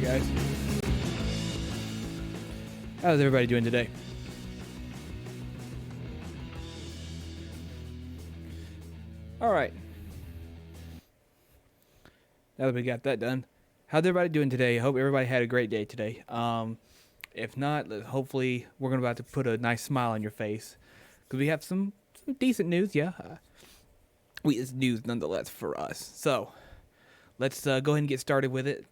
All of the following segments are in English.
guys. How's everybody doing today? All right. Now that we got that done, how's everybody doing today? I hope everybody had a great day today. If not, hopefully we're going to about to put a nice smile on your face because we have some decent news. Yeah, it's news nonetheless for us. So let's go ahead and get started with it.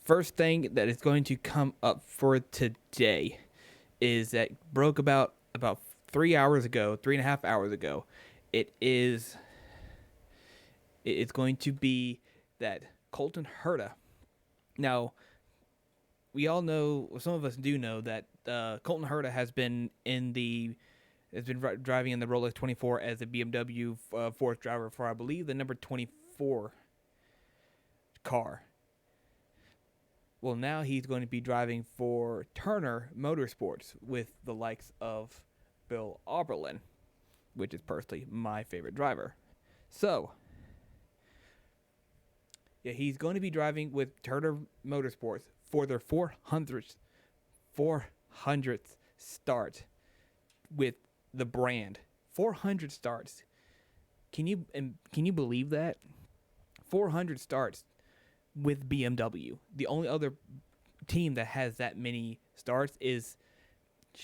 First thing that is going to come up for today is that broke about 3.5 hours ago. It's going to be that Colton Herta. Now, we all know, some of us do know that Colton Herta has been driving in the Rolex 24 as a BMW fourth driver for, I believe, the number 24 car. Well, now he's going to be driving for Turner Motorsports with the likes of Bill Auberlen, which is personally my favorite driver. So, yeah, he's going to be driving with Turner Motorsports for their 400th start with the brand. 400 starts. Can you believe that? 400 starts with BMW. The only other team that has that many starts is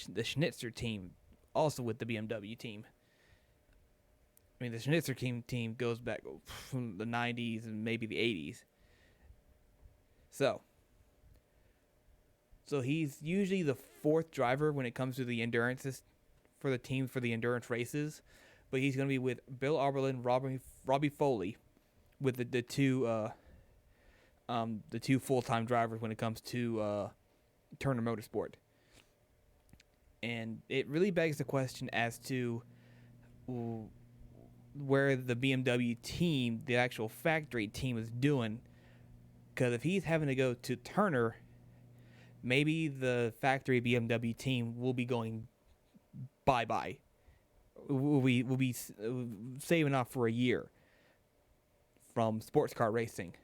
the Schnitzer team, also with the BMW team. I mean, the Schnitzer team goes back from the 90s and maybe the 80s. So he's usually the fourth driver when it comes to the endurances for the team for the endurance races, but he's going to be with Bill Auberlen, Robbie Foley, with the two full-time drivers when it comes to Turner Motorsport. And it really begs the question as to where the BMW team, the actual factory team, is doing. Because if he's having to go to Turner, maybe the factory BMW team will be going bye-bye. We'll be saving off for a year from sports car racing.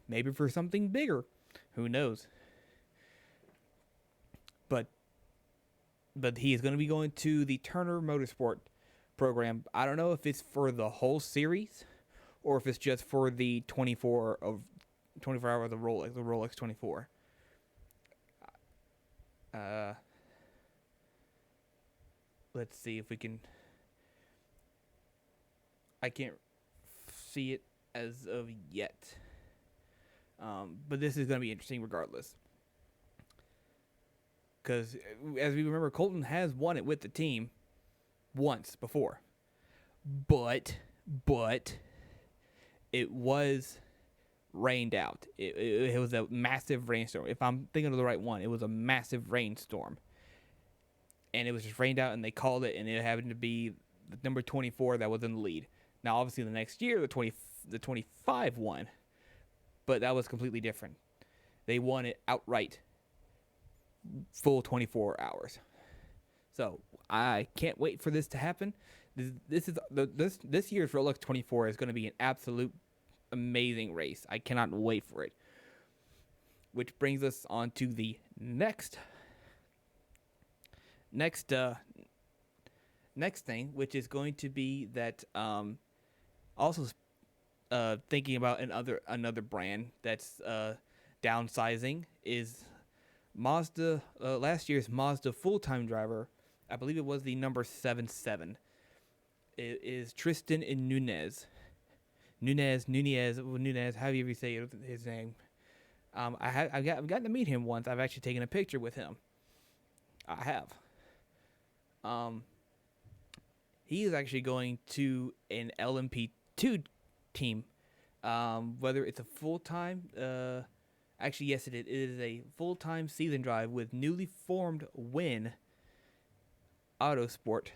Maybe for something bigger. Who knows? But he is going to be going to the Turner Motorsport program. I don't know if it's for the whole series or if it's just for the 24 hours of Rolex, the Rolex 24. Let's see if we can. I can't see it as of yet. But this is going to be interesting regardless. Because, as we remember, Colton has won it with the team once before. But it was rained out. It was a massive rainstorm. If I'm thinking of the right one, it was a massive rainstorm. And it was just rained out, and they called it, and it happened to be the number 24 that was in the lead. Now, obviously, the next year, the 25 won. But that was completely different. They won it outright, full 24 hours. So I can't wait for this to happen. This year's Rolex 24 is going to be an absolute amazing race. I cannot wait for it. Which brings us on to the next thing, which is going to be that also. Thinking about another brand that's downsizing is Mazda. Last year's Mazda full-time driver, I believe it was the number 77. It is Tristan Nunez. Nunez, however you say his name. I've gotten to meet him once. I've actually taken a picture with him. I have. He is actually going to an LMP2 team, whether it's a full-time, actually yes it is a full-time season drive with newly formed Win Autosport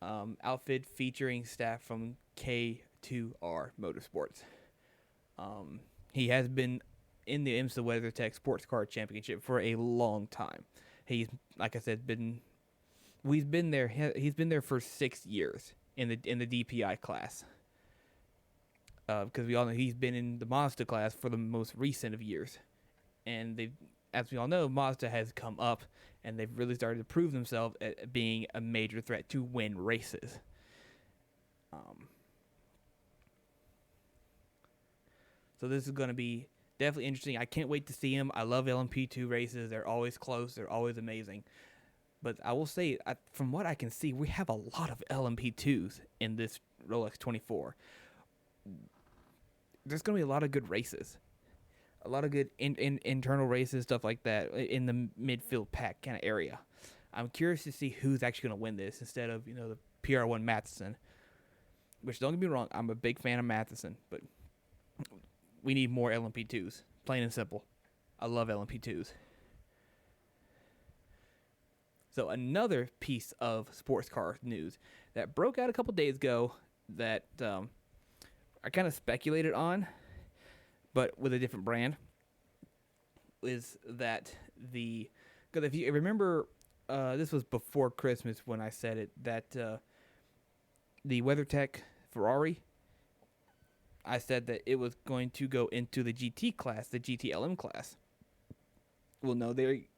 outfit featuring staff from K2R Motorsports. He has been in the IMSA WeatherTech Sports Car Championship for a long time. He's, like I said, he's been there for 6 years in the DPI class. because we all know he's been in the Mazda class for the most recent of years, and they, as we all know, Mazda has come up, and they've really started to prove themselves at being a major threat to win races. Um, so this is going to be definitely interesting. I can't wait to see them. I love LMP2 races. They're always close. They're always amazing. But I will say, from what I can see, we have a lot of LMP2s in this Rolex 24. There's going to be a lot of good races. A lot of good internal races, stuff like that, in the midfield pack kind of area. I'm curious to see who's actually going to win this instead of, the PR1 Matheson. Which, don't get me wrong, I'm a big fan of Matheson, but we need more LMP2s. Plain and simple. I love LMP2s. So another piece of sports car news that broke out a couple days ago that I kind of speculated on, but with a different brand, is that because if you remember, this was before Christmas when I said it, that the WeatherTech Ferrari, I said that it was going to go into the GT class, the GTLM class. Well, no, the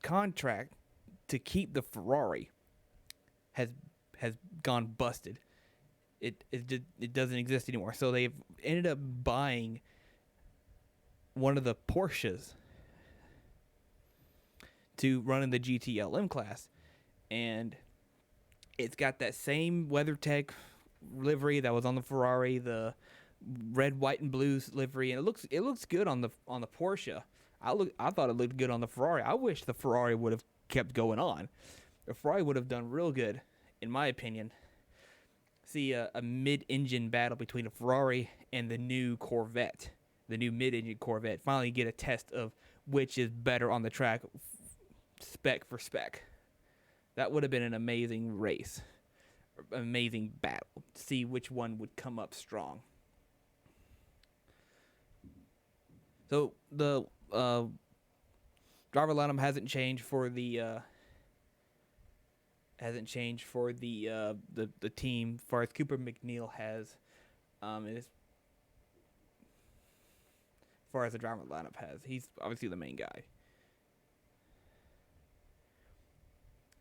contract to keep the Ferrari has gone busted. It doesn't exist anymore. So they've ended up buying one of the Porsches to run in the GTLM class, and it's got that same WeatherTech livery that was on the Ferrari, the red, white, and blue livery, and it looks good on the Porsche. I thought it looked good on the Ferrari. I wish the Ferrari would have kept going on. The Ferrari would have done real good, in my opinion. See a mid-engine battle between a Ferrari and the new Corvette, the new mid-engine Corvette. Finally get a test of which is better on the track, spec for spec. That would have been an amazing race, amazing battle. See which one would come up strong. So the driver lineup hasn't changed for the team. As far as Cooper McNeil has, as far as the driver lineup has, he's obviously the main guy.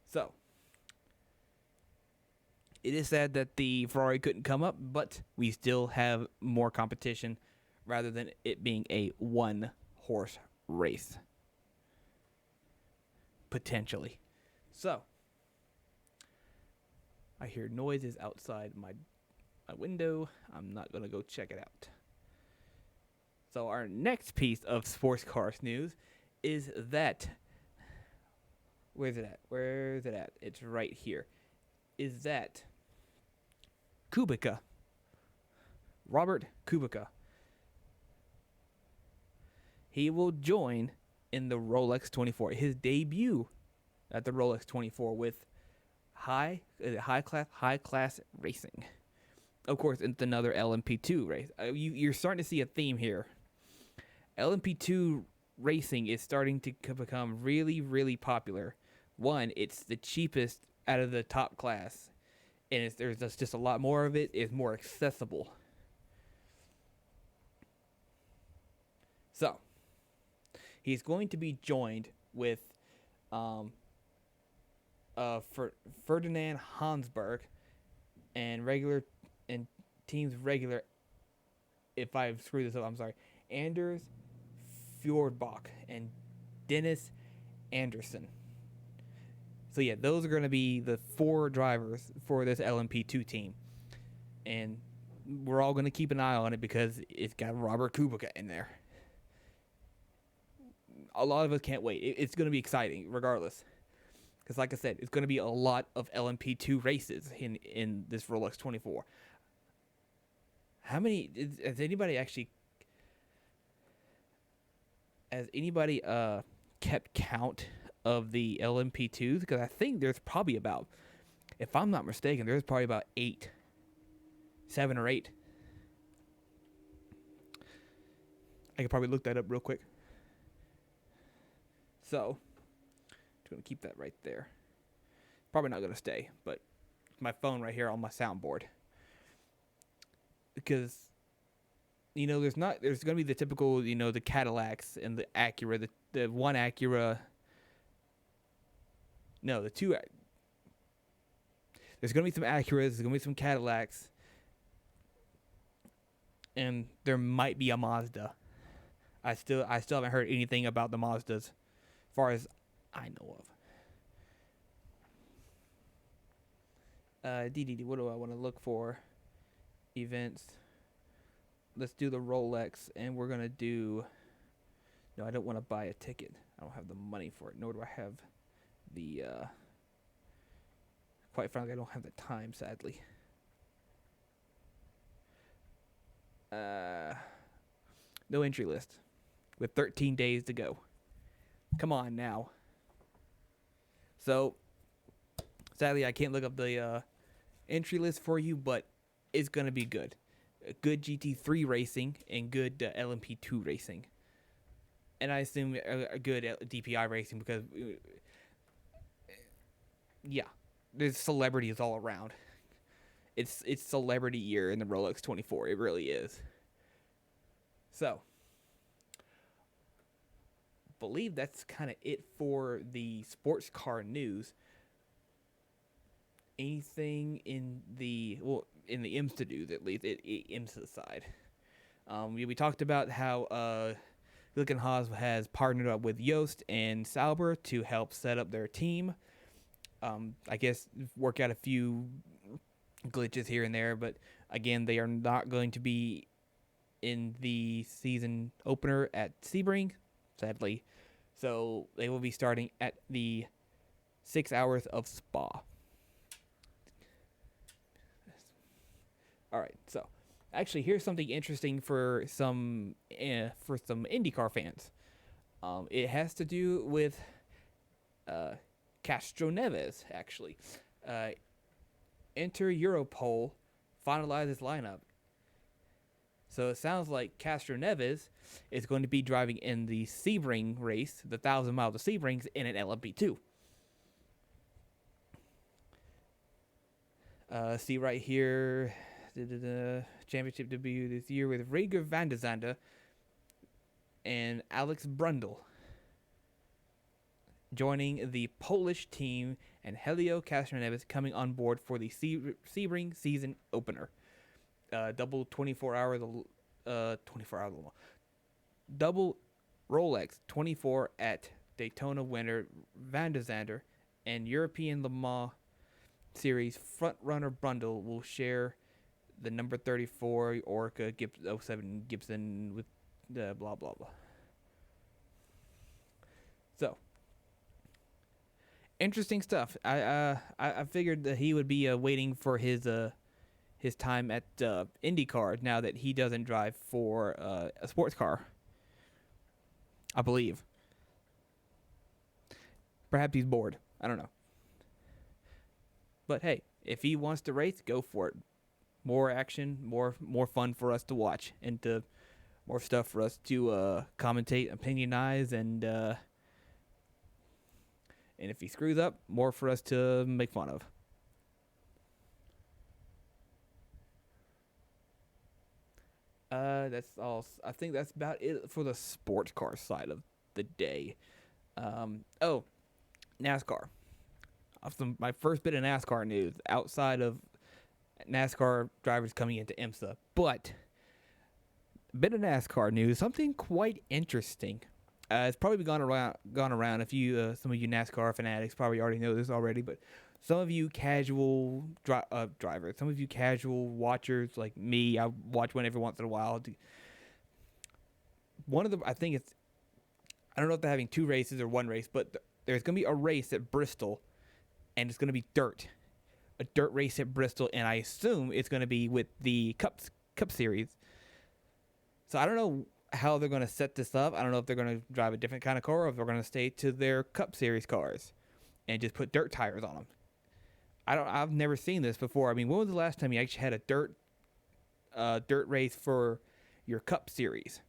So it is sad that the Ferrari couldn't come up, but we still have more competition rather than it being a one-horse race. Potentially. So, I hear noises outside my window. I'm not going to go check it out. So, our next piece of sports cars news is that... Where's it at? It's right here. Is that Kubica. Robert Kubica. He will join in the Rolex 24. His debut at the Rolex 24 with high class racing. Of course, it's another LMP2 race. You're starting to see a theme here. LMP2 racing is starting to become really, really popular. One, it's the cheapest out of the top class, and there's just a lot more of it. It's more accessible. So, he's going to be joined with Ferdinand Hansberg and team's regular. If I screw this up, I'm sorry. Anders Fjordbach and Dennis Anderson. So yeah, those are going to be the 4 drivers for this LMP2 team, and we're all going to keep an eye on it because it's got Robert Kubica in there. A lot of us can't wait. It's going to be exciting regardless, because like I said, it's going to be a lot of LMP2 races in this Rolex 24. How many has anybody kept count of the LMP2s? Because I think there's probably about, if I'm not mistaken, there's probably about 7 or 8. I could probably look that up real quick. So, I'm going to keep that right there. Probably not gonna stay, but my phone right here on my soundboard because there's gonna be the typical the Cadillacs and the Acura, the one Acura. No, the two. There's gonna be some Acuras. There's gonna be some Cadillacs, and there might be a Mazda. I still haven't heard anything about the Mazdas, as far as I know of. DDD. What do I want to look for? Events. Let's do the Rolex, and we're gonna do. No, I don't want to buy a ticket. I don't have the money for it, nor do I have the. Quite frankly, I don't have the time, sadly. No entry list, with 13 days to go. Come on now. So, sadly, I can't look up the entry list for you, but it's gonna be good. Good GT3 racing and good LMP2 racing, and I assume a good DPI racing because, yeah, there's celebrities all around. It's celebrity year in the Rolex 24. It really is. So, believe that's kind of it for the sports car news. Anything in the IMSA news, at least IMSA side. We talked about how Glickenhaus has partnered up with Yost and Sauber to help set up their team. I guess work out a few glitches here and there, but again, they are not going to be in the season opener at Sebring, sadly. So they will be starting at the 6 hours of Spa. All right, so actually, here's something interesting for some IndyCar fans. It has to do with Castro Neves, actually. Enter Europol finalizes lineup. So it sounds like Castro Neves is going to be driving in the Sebring race, the 1,000 miles of Sebrings, in an LMP2. See right here, championship debut this year with Rhaegar van der Zande and Alex Brundle joining the Polish team, and Helio Castroneves coming on board for the Sebring season opener. Double 24 hours, double Rolex 24 at Daytona winner Van der Zande and European Le Mans Series front-runner Brundle will share the number 34 Orca 07 Gibson with blah, blah, blah. So, interesting stuff. I figured that he would be waiting for his time at IndyCar now that he doesn't drive for a sports car. I believe. Perhaps he's bored. I don't know. But hey, if he wants to race, go for it. More action, more fun for us to watch, and more stuff for us to commentate, opinionize, and if he screws up, more for us to make fun of. That's all. I think that's about it for the sports car side of the day. NASCAR. My first bit of NASCAR news outside of NASCAR drivers coming into IMSA, but a bit of NASCAR news, something quite interesting. It's probably gone around. If you, some of you NASCAR fanatics probably already know this already, but some of you casual drivers, some of you casual watchers like me, I watch one every once in a while. I don't know if they're having two races or one race, but there's going to be a race at Bristol, and it's going to be a dirt race at Bristol, and I assume it's going to be with the Cup Series. So I don't know how they're going to set this up. I don't know if they're going to drive a different kind of car or if they're going to stay to their Cup Series cars and just put dirt tires on them. I've never seen this before. I mean, when was the last time you actually had a dirt race for your Cup Series?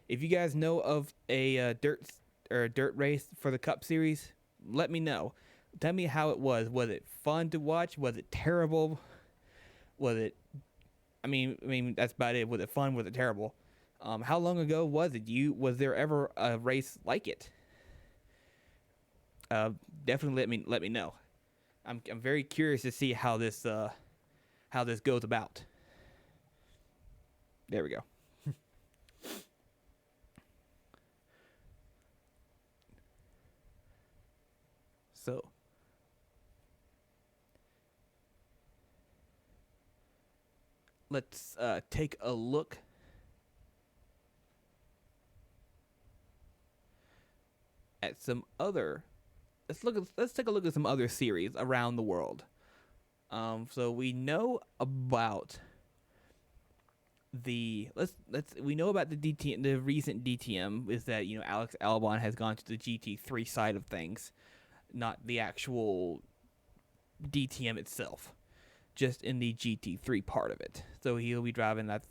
If you guys know of a dirt race for the Cup Series, let me know. Tell me how it was. Was it fun to watch? Was it terrible? Was it? I mean that's about it. Was it fun? Was it terrible? How long ago was it? Was there ever a race like it? Uh, Definitely let me know. I'm very curious to see how this goes about. There we go. So let's take a look at some other. Let's take a look at some other series around the world. So we know about we know about the DTM. The recent DTM is that Alex Albon has gone to the GT3 side of things, not the actual DTM itself, just in the GT3 part of it. So he'll be driving that.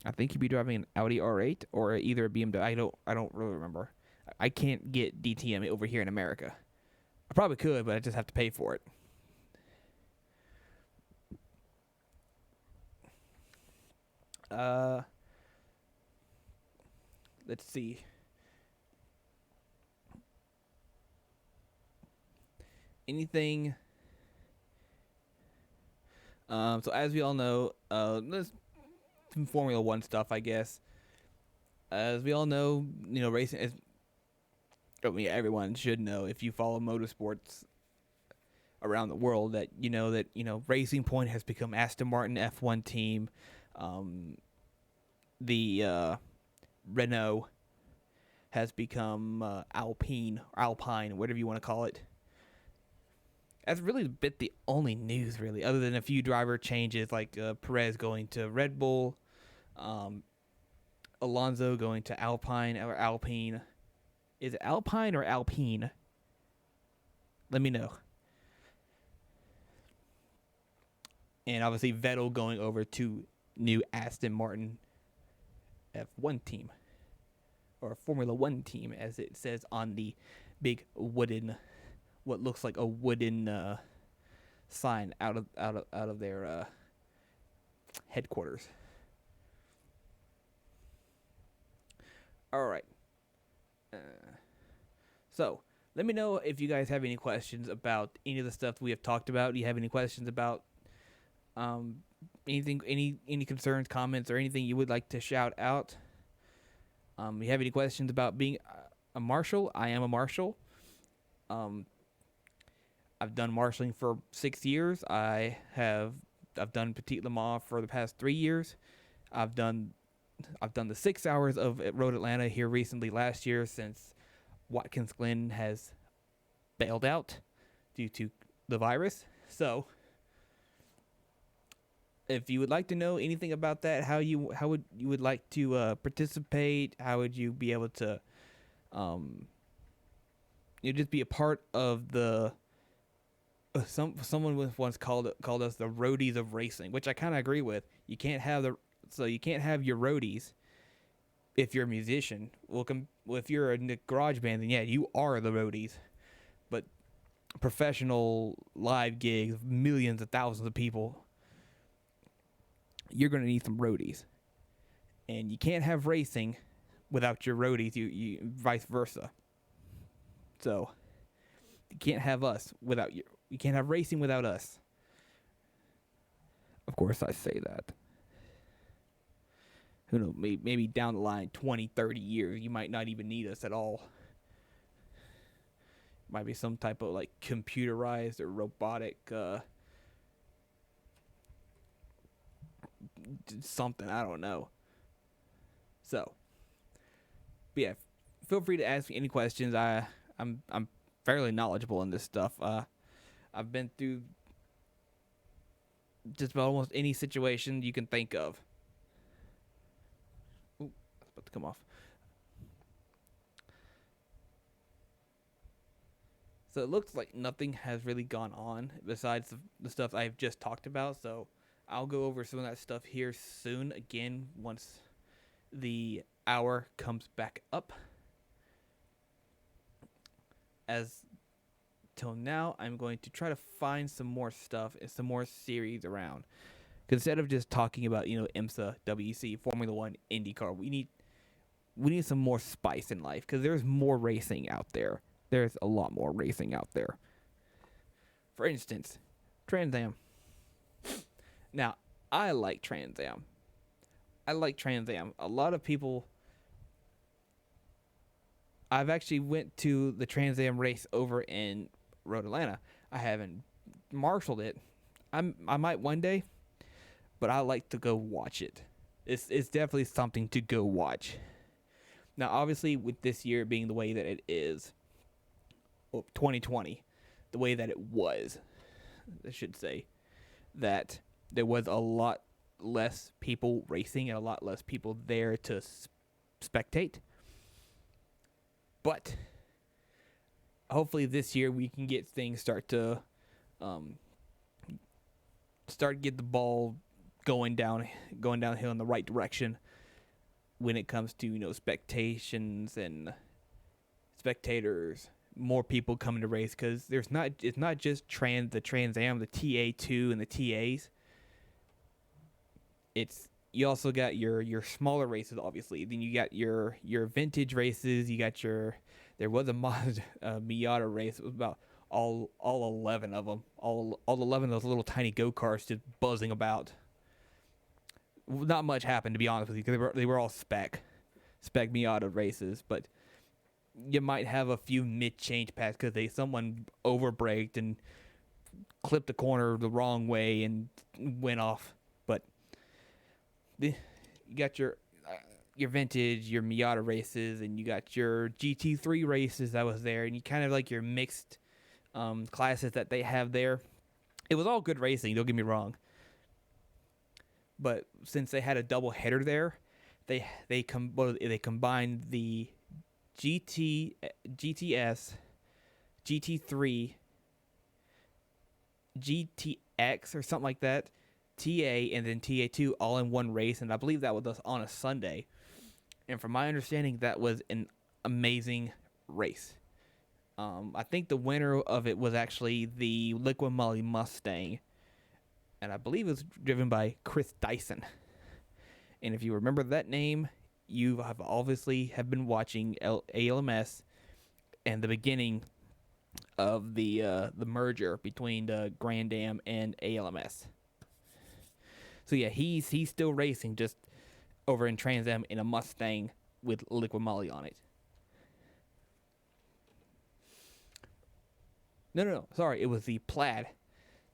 I think he'll be driving an Audi R8 or either a BMW. I don't really remember. I can't get DTM over here in America. I probably could, but I just have to pay for it. Uh, let's see. Anything? So as we all know, there's some Formula One stuff, I guess. As we all know, racing is. I mean, everyone should know if you follow motorsports around the world that Racing Point has become Aston Martin F1 team. The Renault has become Alpine, whatever you want to call it. That's really the only news, really, other than a few driver changes, like Perez going to Red Bull, Alonso going to Alpine or Alpine. Is it Alpine or Alpine? Let me know. And obviously Vettel going over to new Aston Martin F1 team, or Formula One team, as it says on the big what looks like a wooden sign out of their headquarters. All right. So let me know if you guys have any questions about any of the stuff we have talked about. Do you have any questions about anything, any concerns, comments, or anything you would like to shout out? You have any questions about being a marshal? I am a marshal. I've done marshaling for 6 years. I've done Petit Le Mans for the past 3 years. I've done the 6 hours of Road Atlanta here recently last year, since Watkins Glen has bailed out due to the virus. So if you would like to know anything about that, how would you like to participate, how would you be able to just be a part of the someone once called us the roadies of racing, which I kind of agree with. You can't have your roadies if you're a musician. Well, if you're a garage band, then yeah, you are the roadies. But professional live gigs, millions of thousands of people, you're going to need some roadies. And you can't have racing without your roadies, you vice versa. So you can't have us without you can't have racing without us. Of course I say that. Who knows, maybe down the line 20, 30 years you might not even need us at all. Might be some type of like computerized or robotic something, I don't know. So, but yeah, feel free to ask me any questions. I'm fairly knowledgeable in this stuff. I've been through just about almost any situation you can think of. Ooh, that's about to come off. So it looks like nothing has really gone on besides the stuff I've just talked about. So I'll go over some of that stuff here soon again once the hour comes back up. As till now, I'm going to try to find some more stuff and some more series around. Because instead of just talking about IMSA, WEC, Formula One, IndyCar, we need some more spice in life because there's more racing out there. There's a lot more racing out there. For instance, Trans Am. Now, I like Trans Am. A lot of people. I've actually went to the Trans Am race over in Road Atlanta. I haven't marshaled it. I might one day, but I like to go watch it. It's definitely something to go watch. Now, obviously, with this year being the way that it is, 2020, the way that it was, I should say, that there was a lot less people racing and a lot less people there to spectate. But hopefully this year we can get things start get the ball going downhill in the right direction when it comes to spectations and spectators, more people coming to race, because it's not just the Trans Am, the TA2 and the TAs. You also got your smaller races, obviously. Then you got your vintage races. You got there was a Miata race. It was about all 11 of them. All 11 of those little tiny go-karts just buzzing about. Not much happened, to be honest with you, because they were all spec Miata races. But you might have a few mid-change pads because someone overbraked and clipped a corner the wrong way and went off. But you got your vintage, your Miata races, and you got your GT3 races that was there, and you kind of like your mixed classes that they have there. It was all good racing, don't get me wrong. But since they had a double header there, they combined the GTS, GT3, GTX or something like that, TA, and then TA2 all in one race, and I believe that was on a Sunday. And from my understanding, that was an amazing race. I think the winner of it was actually the Liqui Moly Mustang, and I believe it was driven by Chris Dyson. And if you remember that name, you have obviously been watching ALMS and the beginning of the merger between the Grand Am and ALMS. So yeah, he's still racing, just over in Trans Am in a Mustang with Liqui Moly on it. No, sorry, it was the Plaid,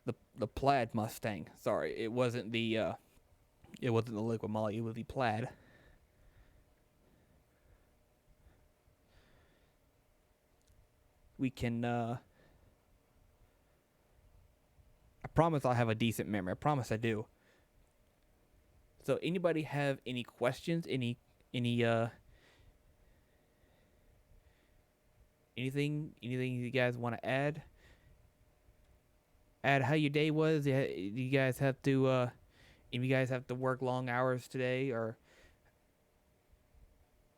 the Plaid Mustang. Sorry, it wasn't the Liqui Moly, it was the Plaid. We can. I promise I'll have a decent memory. I promise I do. So, anybody have any questions? Anything you guys want to add? Add how your day was. Do you guys have to? If you guys have to work long hours today, or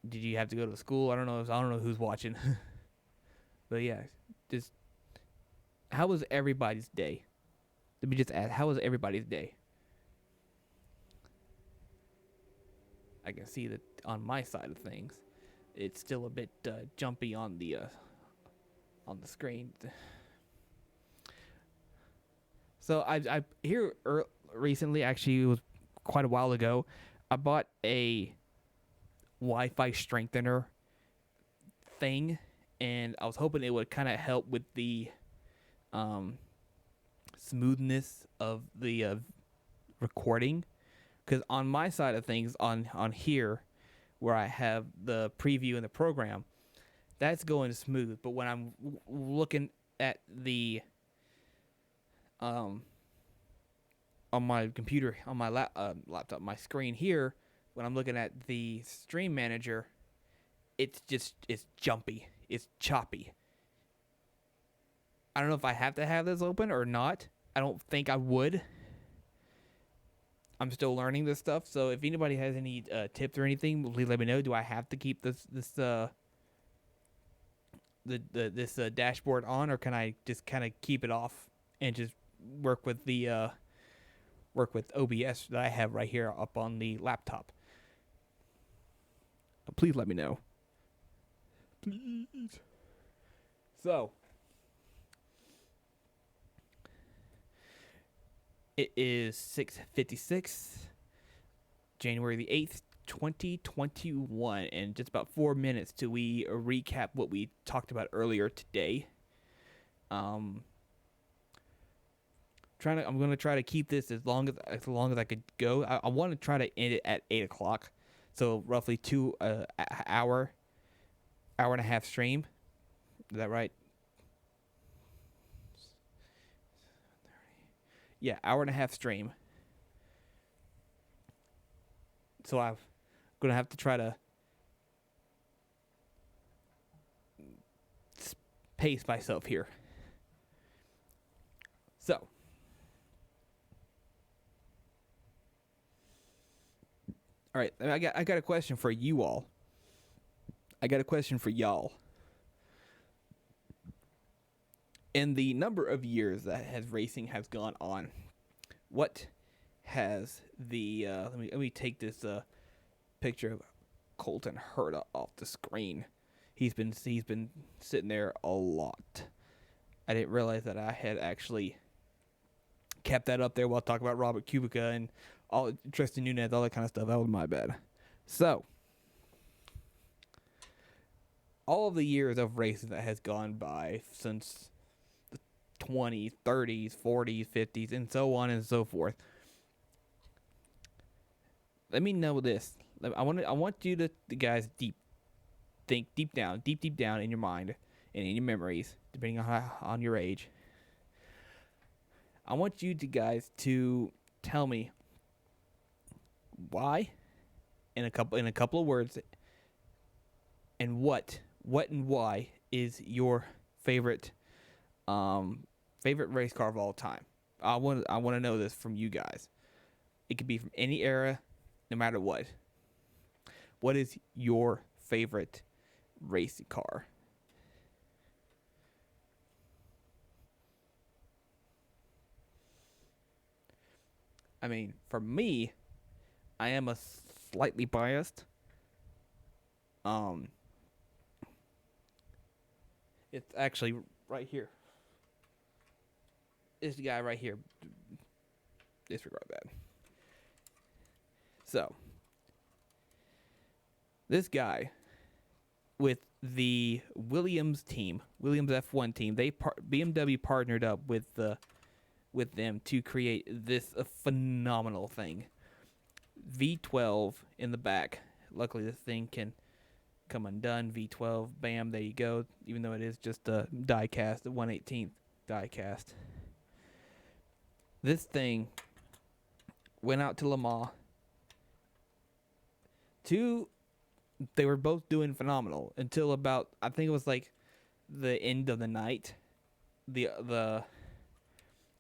did you have to go to school? I don't know who's watching. But yeah, just how was everybody's day? Let me just ask, how was everybody's day? I can see that on my side of things, it's still a bit jumpy on the screen. So I here recently, actually, it was quite a while ago, I bought a Wi-Fi strengthener thing, and I was hoping it would kind of help with the smoothness of the recording. Because on my side of things, on here, where I have the preview in the program, that's going smooth. But when I'm looking at the on my computer, on my laptop, my screen here, when I'm looking at the stream manager, it's jumpy, it's choppy. I don't know if I have to have this open or not. I don't think I would. I'm still learning this stuff. So if anybody has any tips or anything, please let me know. Do I have to keep this dashboard on, or can I just kind of keep it off and just work with the work with OBS that I have right here up on the laptop? Please let me know. Please. So it is 6:56, January the 8th, 2021, and just about 4 minutes till we recap what we talked about earlier today. I'm going to try to keep this as long as I could go. I want to try to end it at 8 o'clock, so roughly 2 hour and a half stream. Is that right? Yeah, hour and a half stream. So I'm gonna have to try to pace myself here. So, all right, I got a question for you all. I got a question for y'all. In the number of years that racing has gone on, what has the let me take this picture of Colton Herta off the screen. He's been sitting there a lot. I didn't realize that I had actually kept that up there while talking about Robert Kubica and all Tristan Nunez, all that kind of stuff. That was my bad. So, all of the years of racing that has gone by since the 20s, 30s, 40s, 50s, and so on and so forth. Let me know this. I want you to, the guys, think deep down in your mind and in your memories, depending on your age. I want you guys to tell me why, in a couple of words, and what and why is your favorite race car of all time. I want to know this from you guys. It could be from any era, no matter what. What is your favorite race car? I mean, for me, I am a slightly biased. Um, it's actually right here. This guy right here. Disregard that. So, this guy with the Williams team, Williams F1 team, BMW partnered up with them to create this phenomenal thing. V12 in the back. Luckily, this thing can come undone. V12, bam, there you go. Even though it is just a die cast, a 1/18th die cast. This thing went out to Le Mans. They were both doing phenomenal until about, I think it was like the end of the night. The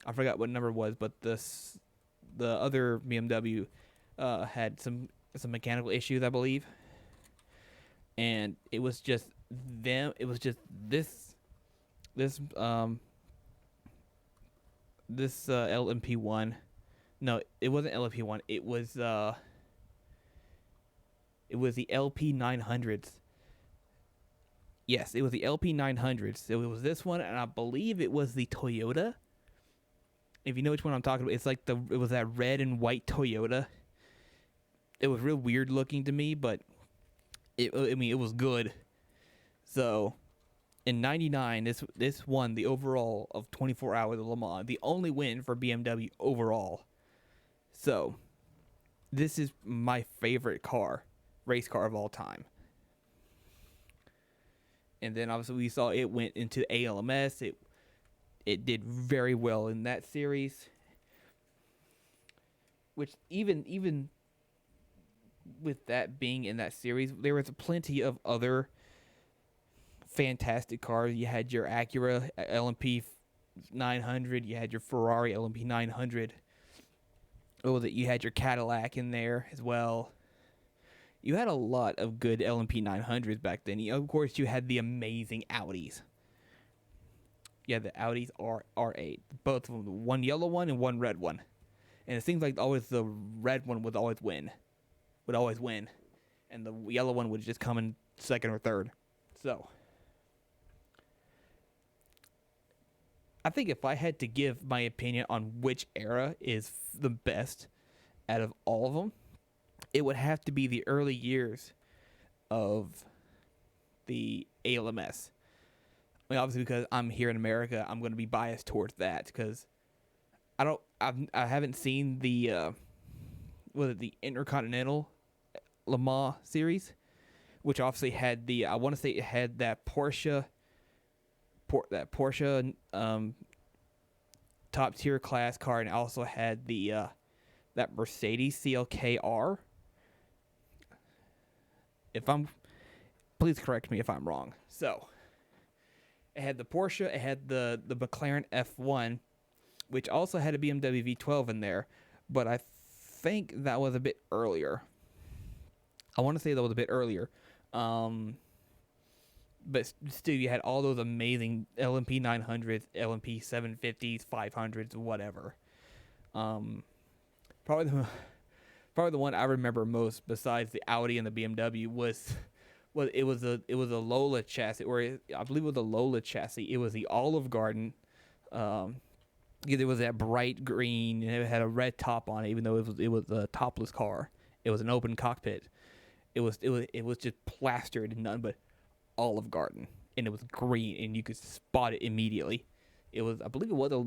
I forgot what number it was, but the other BMW had some mechanical issues, I believe, and it was just them. It was just this LMP1. No, it wasn't LMP1. It was the LP900s. Yes, it was the LP900s. So it was this one, and I believe it was the Toyota. If you know which one I'm talking about, it's like it was that red and white Toyota. It was real weird looking to me, but it was good. So, in '99, this won the overall of 24 Hours of Le Mans, the only win for BMW overall. So, this is my favorite race car of all time. And then obviously we saw it went into ALMS. It did very well in that series. Which even with that being in that series, there was plenty of other fantastic cars. You had your Acura LMP 900. You had your Ferrari LMP 900. Oh, that you had your Cadillac in there as well. You had a lot of good LMP 900s back then. Of course, you had the amazing Audis. Yeah, the Audis R8, both of them, one yellow one and one red one. And it seems like always the red one would always win, and the yellow one would just come in second or third. So, I think if I had to give my opinion on which era is the best out of all of them, it would have to be the early years of the ALMS. I mean, obviously, because I'm here in America, I'm going to be biased towards that because I haven't seen the the Intercontinental Le Mans series, which obviously had I want to say it had that Porsche top tier class car, and also had the that Mercedes CLKR. If I'm, please correct me if I'm wrong. So it had the Porsche, it had the McLaren F1, which also had a BMW V12 in there, but I think that was a bit earlier. I want to say that was a bit earlier. But still, you had all those amazing LMP 900s, LMP 750s, 500s, whatever. Probably the one I remember most, besides the Audi and the BMW, was it was a Lola chassis, or I believe it was a Lola chassis. It was the Olive Garden. It was that bright green, and it had a red top on it, even though it was a topless car. It was an open cockpit. It was just plastered in none but Olive Garden, and it was green, and you could spot it immediately. I believe it was a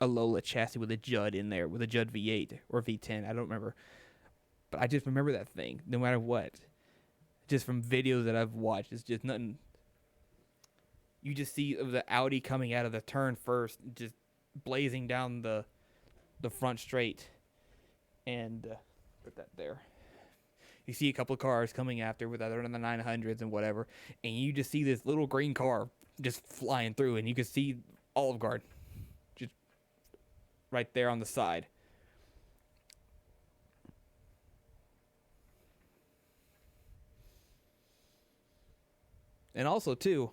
Lola chassis with a Judd in there, with a Judd V8 or V10. I don't remember, but I just remember that thing. No matter what, just from videos that I've watched, it's just nothing. You just see the Audi coming out of the turn first, just blazing down the front straight, and put that there. You see a couple of cars coming after with other than the 900s and whatever, and you just see this little green car just flying through, and you can see Olive Garden just right there on the side. And also, too,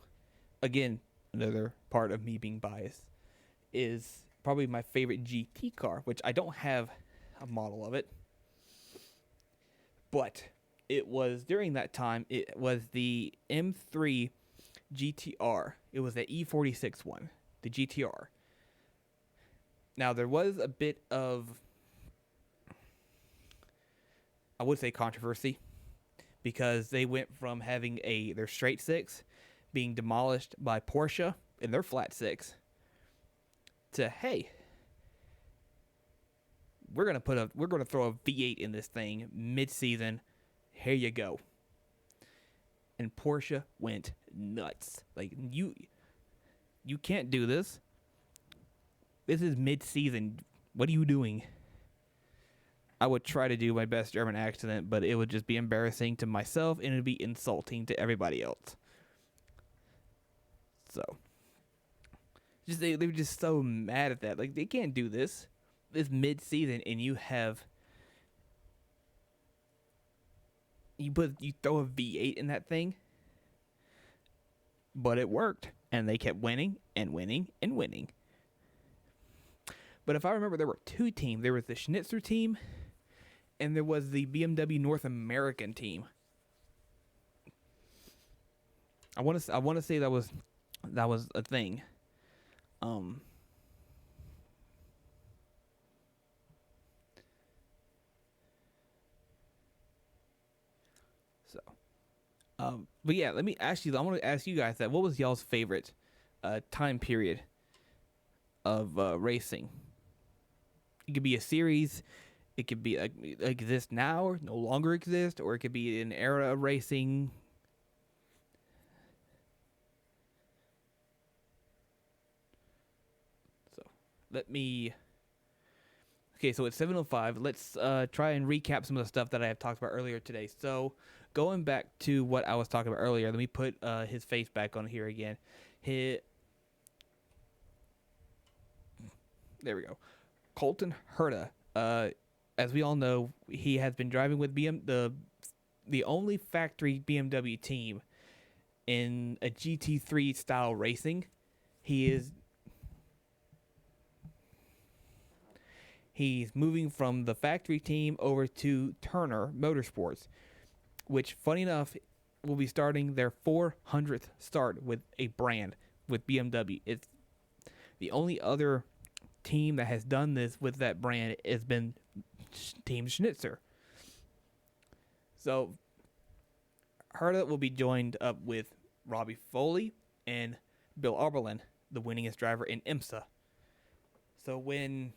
again, another part of me being biased is probably my favorite GT car, which I don't have a model of it. But it was during that time, it was the M3 GTR. It was the E46 one, the GTR. Now, there was a bit of, I would say, controversy, because they went from having their straight six being demolished by Porsche in their flat six to, hey, we're gonna throw a V8 in this thing mid-season. Here you go. And Porsche went nuts. Like, you can't do this. This is mid-season. What are you doing? I would try to do my best German accent, but it would just be embarrassing to myself, and it would be insulting to everybody else. So, they were just so mad at that. Like, they can't do this. This mid-season, and you throw a V8 in that thing, but it worked, and they kept winning and winning and winning. But if I remember, there were two teams. There was the Schnitzer team, and there was the BMW North American team. I want to say that was a thing. But yeah, I want to ask you guys that. What was y'all's favorite time period of racing? It could be a series. It could be exist now or no longer exist, or it could be an era of racing. So let me. Okay, so it's 7:05. Let's try and recap some of the stuff that I have talked about earlier today. So, going back to what I was talking about earlier, let me put his face back on here again. There we go. Colton Herta. As we all know, he has been driving with the only factory BMW team in a GT3 style racing. He is he's moving from the factory team over to Turner Motorsports, which, funny enough, will be starting their 400th start with a brand with BMW. It's the only other team that has done this with that brand has been Team Schnitzer. So Herta will be joined up with Robbie Foley and Bill Oberlin, the winningest driver in IMSA. So when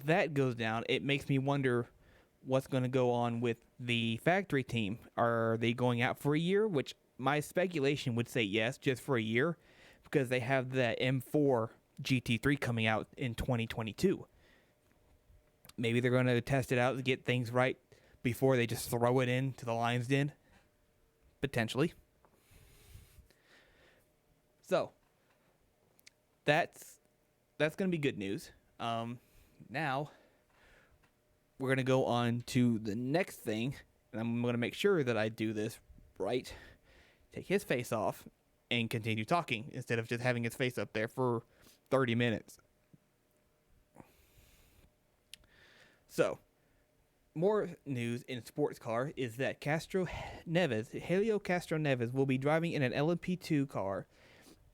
that goes down, it makes me wonder what's going to go on with the factory team. Are they going out for a year? Which my speculation would say yes, just for a year, because they have the M4 GT3 coming out in 2022. Maybe they're going to test it out to get things right before they just throw it into the Lions Den. Potentially. So, that's going to be good news. Now, we're going to go on to the next thing, and I'm going to make sure that I do this right. Take his face off and continue talking instead of just having his face up there for 30 minutes. So, more news in sports car is that Helio Castro Neves, will be driving in an LMP2 car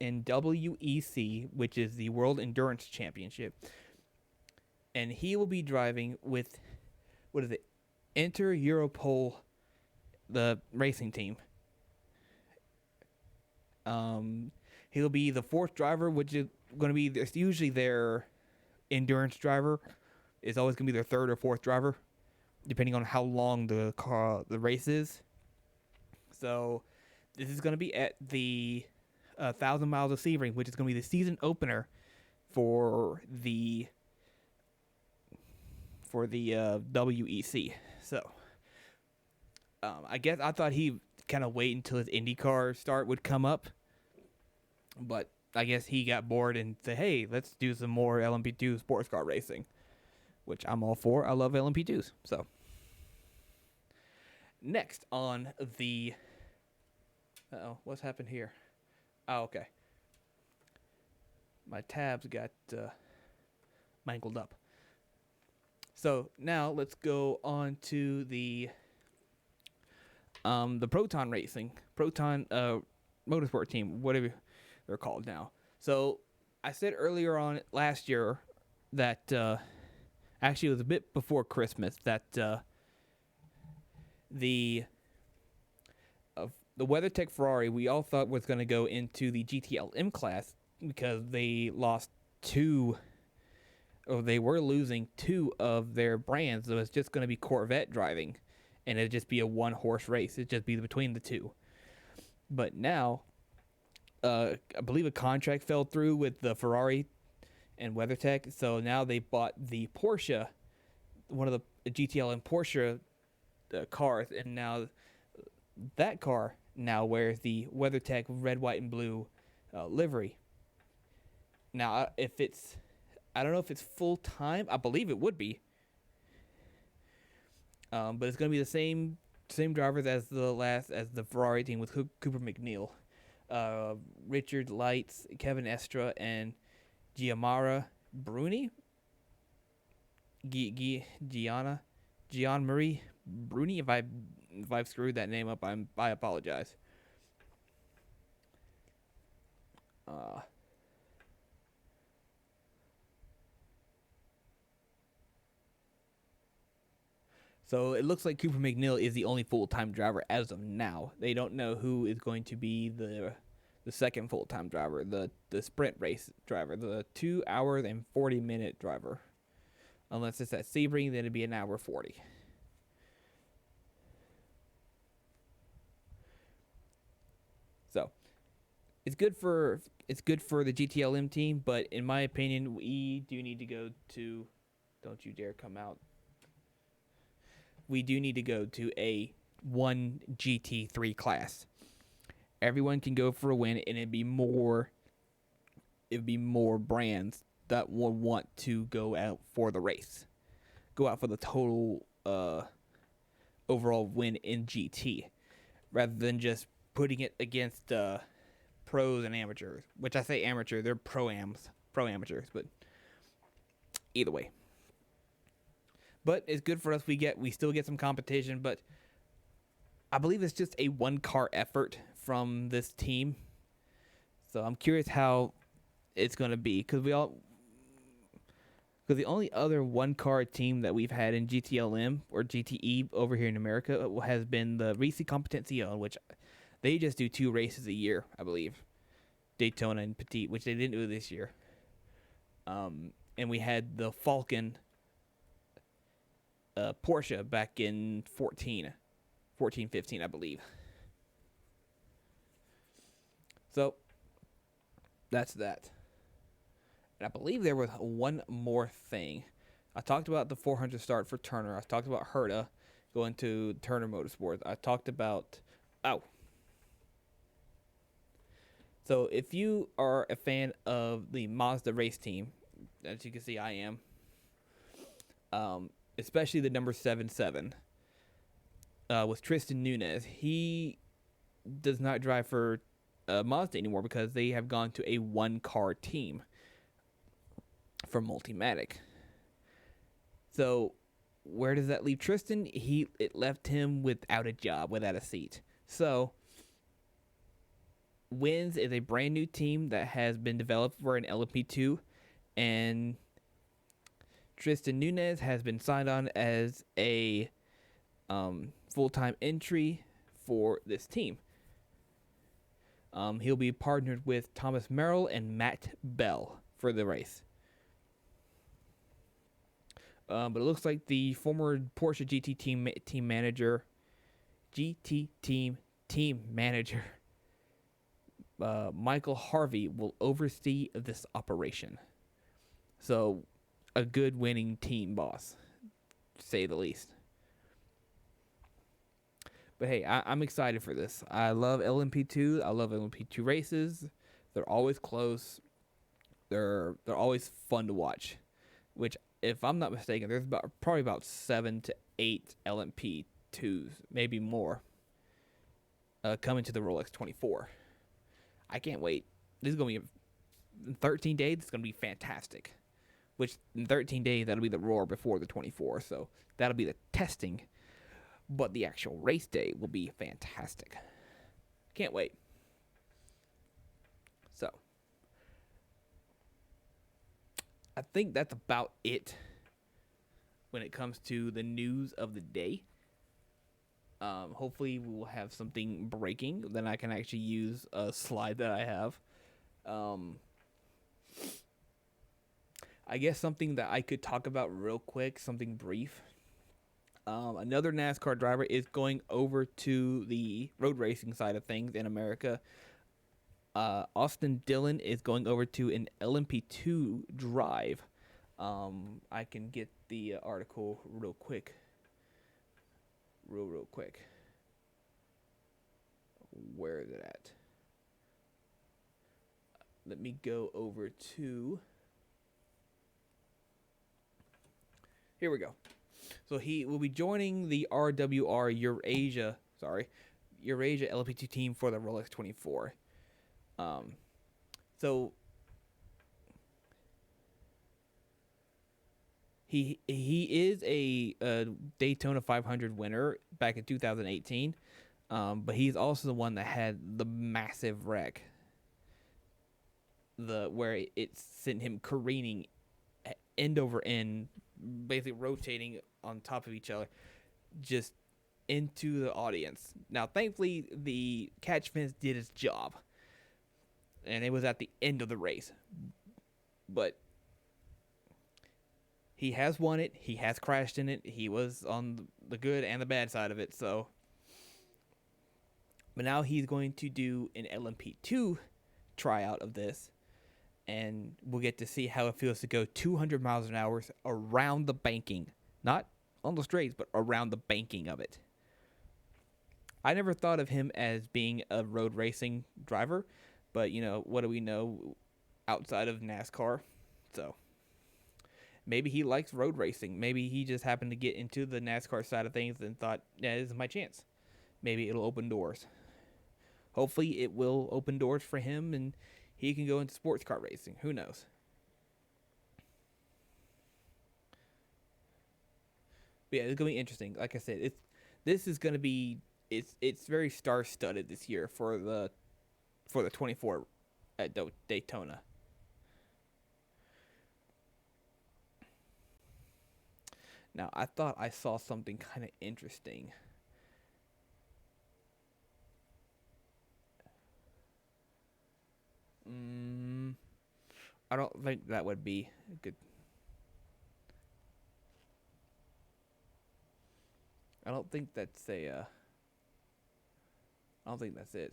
in WEC, which is the World Endurance Championship. And he will be driving with, what is it, Inter Europol, the racing team. He'll be the fourth driver, which is going to be, it's usually their endurance driver is always going to be their third or fourth driver, depending on how long the race is. So this is going to be at the 1,000 miles of Sebring, which is going to be the season opener for the WEC. So I guess I thought he kind of wait until his IndyCar start would come up, but I guess he got bored and said, "Hey, let's do some more LMP2 sports car racing," which I'm all for. I love LMP2s. So next on the what's happened here? Oh, okay. My tabs got mangled up. So now let's go on to the Proton Racing, Proton Motorsport Team, whatever they're called now. So I said earlier on last year that actually it was a bit before Christmas that the WeatherTech Ferrari we all thought was going to go into the GTLM class because they lost they were losing two of their brands. So it's just going to be Corvette driving, and it'd just be a one-horse race. It'd just be between the two. But now, I believe a contract fell through with the Ferrari and WeatherTech, so now they bought the Porsche, one of the GTLM Porsche cars, and now that car now wears the WeatherTech red, white, and blue livery. Now, I don't know if it's full time. I believe it would be, but it's going to be the same drivers as the Ferrari team with Cooper McNeil, Richard Lights, Kevin Estra, and Gianmaria Bruni. Gian-Marie Bruni. If I've screwed that name up, I apologize. So it looks like Cooper McNeil is the only full-time driver as of now. They don't know who is going to be the second full-time driver, the sprint race driver, the 2 hours and 40-minute driver. Unless it's at Sebring, then it'd be an hour 40. So it's good for the GTLM team, but in my opinion, we do need to go to. Don't you dare come out. We do need to go to a 1 GT3 class. Everyone can go for a win, and it'd be more brands that would want to go out for the race, go out for the total overall win in GT, rather than just putting it against pros and amateurs. Which I say amateur, they're pro amateurs, but either way. But it's good for us. We still get some competition, but I believe it's just a one car effort from this team. So I'm curious how it's going to be, because the only other one car team that we've had in GTLM or GTE over here in America has been the Risi Competizione, which they just do 2 races a year, I believe, Daytona and Petit, which they didn't do this year. And we had the Falcon Porsche back in 14, 15, I believe. So that's that. And I believe there was one more thing. I talked about the 400 start for Turner. I talked about Herta going to Turner Motorsports. I talked about... Oh. So if you are a fan of the Mazda race team, as you can see I am, especially the number 77, with Tristan Nunez, he does not drive for Mazda anymore because they have gone to a one-car team from Multimatic. So where does that leave Tristan? It left him without a job, without a seat. So Wins is a brand new team that has been developed for an LMP2, and Tristan Nunez has been signed on as a full-time entry for this team. He'll be partnered with Thomas Merrill and Matt Bell for the race. But it looks like the former Porsche GT team manager, Michael Harvey, will oversee this operation. So, a good winning team boss, to say the least. But hey, I'm excited for this. I love LMP2. I love LMP2 races. They're always close. They're always fun to watch. Which, if I'm not mistaken, there's probably about 7 to 8 LMP2s, maybe more, coming to the Rolex 24. I can't wait. This is going to be, in 13 days, it's going to be fantastic. Which, in 13 days, that'll be the Roar before the 24, so that'll be the testing. But the actual race day will be fantastic. Can't wait. So, I think that's about it when it comes to the news of the day. Hopefully we will have something breaking. Then I can actually use a slide that I have. I guess something that I could talk about real quick, something brief. Another NASCAR driver is going over to the road racing side of things in America. Austin Dillon is going over to an LMP2 drive. I can get the article real quick. Real quick. Where is it at? Let me go over to... Here we go. So he will be joining the RWR Eurasia LMP2 team for the Rolex 24. So he is a Daytona 500 winner back in 2018, but he's also the one that had the massive wreck, where it sent him careening end over end, basically rotating on top of each other, just into the audience. Now, thankfully, the catch fence did its job, and it was at the end of the race. But he has won it. He has crashed in it. He was on the good and the bad side of it. So, but now he's going to do an LMP2 tryout of this, and we'll get to see how it feels to go 200 miles an hour around the banking. Not on the straights, but around the banking of it. I never thought of him as being a road racing driver, but, what do we know outside of NASCAR? So maybe he likes road racing. Maybe he just happened to get into the NASCAR side of things and thought, yeah, this is my chance. Maybe it'll open doors. Hopefully, it will open doors for him and he can go into sports car racing. Who knows? But yeah, it's gonna be interesting. Like I said, this is gonna be it's very star studded this year for the 24 at Daytona. Now, I thought I saw something kind of interesting. Mm, I don't think that would be good. I don't think that's a. I don't think that's it.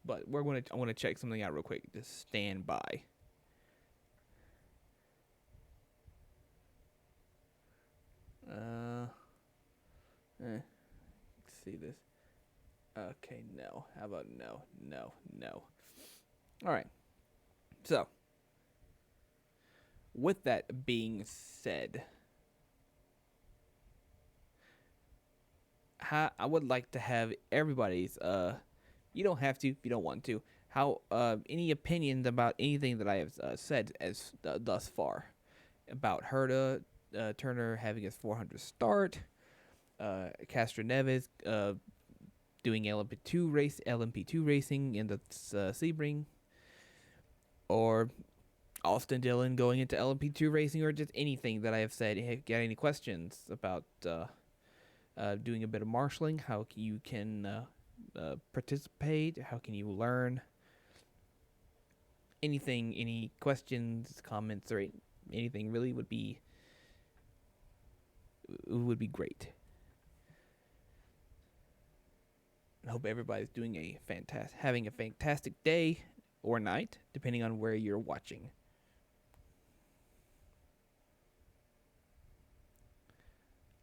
But we're gonna. I want to check something out real quick. Just stand by. Uh. Let's see this. Okay, no. How about no, no, no? All right. So, with that being said, I would like to have everybody's. You don't have to if you don't want to. How any opinions about anything that I have said as thus far about Herta Turner having his 400 start, Castro Neves doing LMP2 racing in the Sebring, or Austin Dillon going into LMP2 racing, or just anything that I have said. Hey, got any questions about doing a bit of marshaling? How you can participate? How can you learn? Anything, any questions, comments, or anything really would be great. I hope everybody's doing having a fantastic day or night, depending on where you're watching.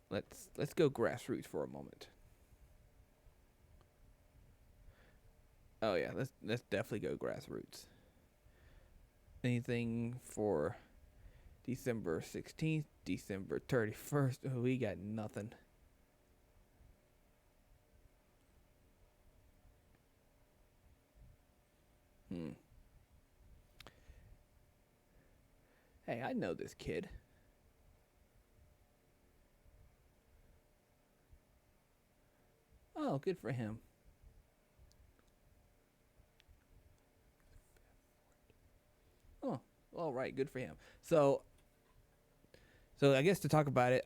Let's go grassroots for a moment. Oh yeah, let's definitely go grassroots. Anything for December 16th, December 31st? Oh, we got nothing. Hmm. Hey, I know this kid. Oh, good for him. Oh, all right, good for him. So I guess to talk about it,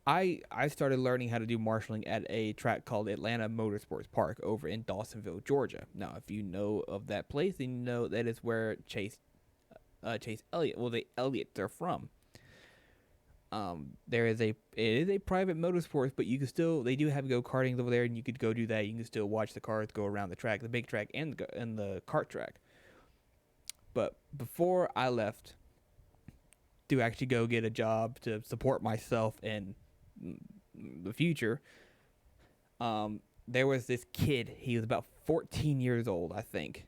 I started learning how to do marshaling at a track called Atlanta Motorsports Park over in Dawsonville, Georgia. Now, if you know of that place, then you know that is where Chase Elliott, well, the Elliots are from. It is a private motorsports, but you can still they do have go karting over there, and you could go do that. You can still watch the cars go around the track, the big track, and the kart track. But before I left to actually go get a job to support myself and the future, there was this kid. He was about 14 years old, I think.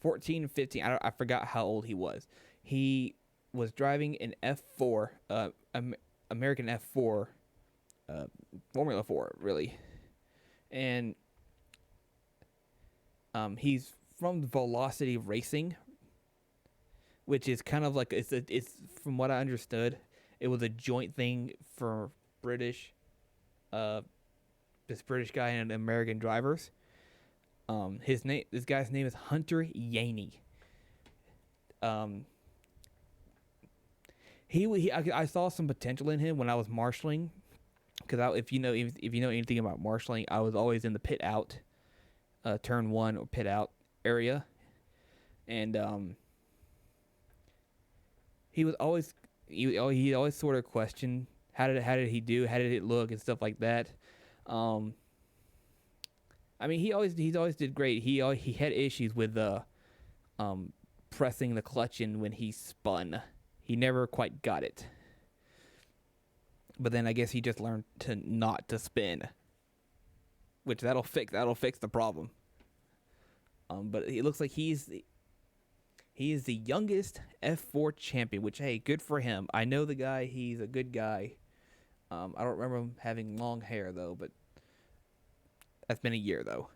14, 15. I forgot how old he was. He was driving an F4, American F4, Formula 4, really. And he's from Velocity Racing, which is kind of like it's from what I understood, it was a joint thing for British, uh, this British guy and American drivers. This guy's name is Hunter Yaney. Um, I saw some potential in him when I was marshaling, because if you know anything about marshaling, I was always in the pit out, turn one or pit out area, and he was always he always sort of questioned how did he do, how did it look and stuff like that. Um, I mean he's always did great. He had issues with um pressing the clutch in when he spun. He never quite got it. But then I guess he just learned to not to spin, which that'll fix the problem. But it looks like He is the youngest F4 champion, which, hey, good for him. I know the guy. He's a good guy. I don't remember him having long hair, though, but that's been a year, though.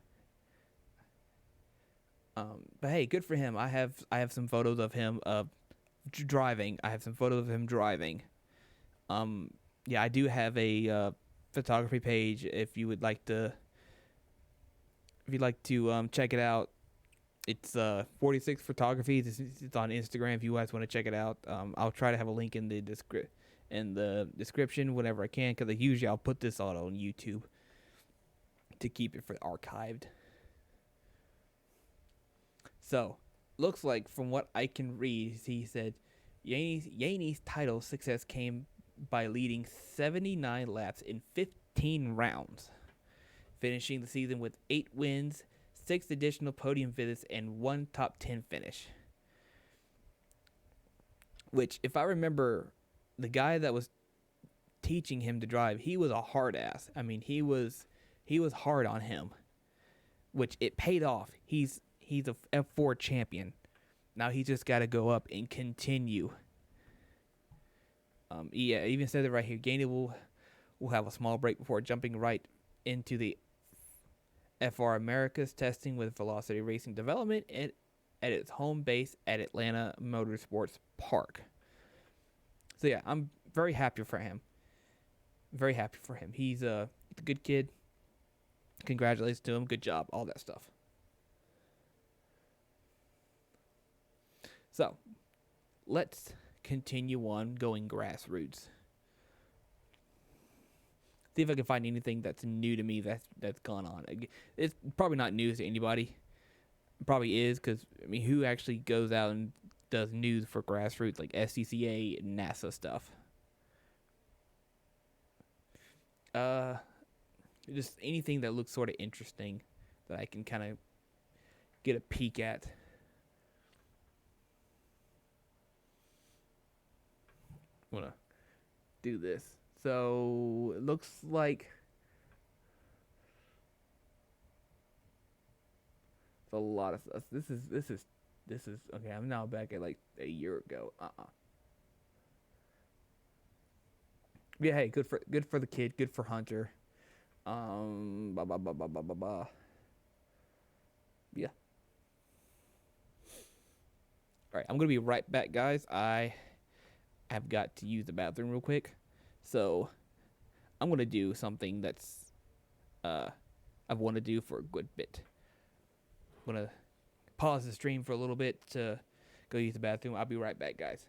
But hey, good for him. I have some photos of him driving. I have some photos of him driving. Um, yeah, I do have a photography page if you would like to check it out. It's 46 photography. It's on Instagram if you guys want to check it out. I'll try to have a link in the description whenever I can, because usually I'll put this on YouTube to keep it for archived. So, looks like from what I can read, he said Yaney's title success came by leading 79 laps in 15 rounds, finishing the season with 8 wins, 6 additional podium visits, and 1 top 10 finish. Which, if I remember, the guy that was teaching him to drive, he was a hard ass. I mean, he was hard on him, which it paid off. He's a F4 champion. Now he just got to go up and continue. Yeah, even said it right here. Gainey will have a small break before jumping right into the FR Americas testing with Velocity Racing Development at its home base at Atlanta Motorsports Park. So yeah, I'm very happy for him. Very happy for him. He's a good kid. Congratulations to him. Good job. All that stuff. So, let's continue on going grassroots. See if I can find anything that's new to me that's gone on. It's probably not news to anybody. It probably is, because I mean, who actually goes out and does news for grassroots like SCCA and NASA stuff? Just anything that looks sort of interesting that I can kind of get a peek at. I'm gonna do this. So it looks like it's a lot of stuff. This is okay. I'm now back at like a year ago. Yeah, hey, good for the kid. Good for Hunter. Bah, bah, bah, bah, bah, bah, bah. Yeah. All right, I'm gonna be right back, guys. I have got to use the bathroom real quick, so I'm gonna do something that's I've wanted to do for a good bit. I'm gonna pause the stream for a little bit to go use the bathroom. I'll be right back, guys.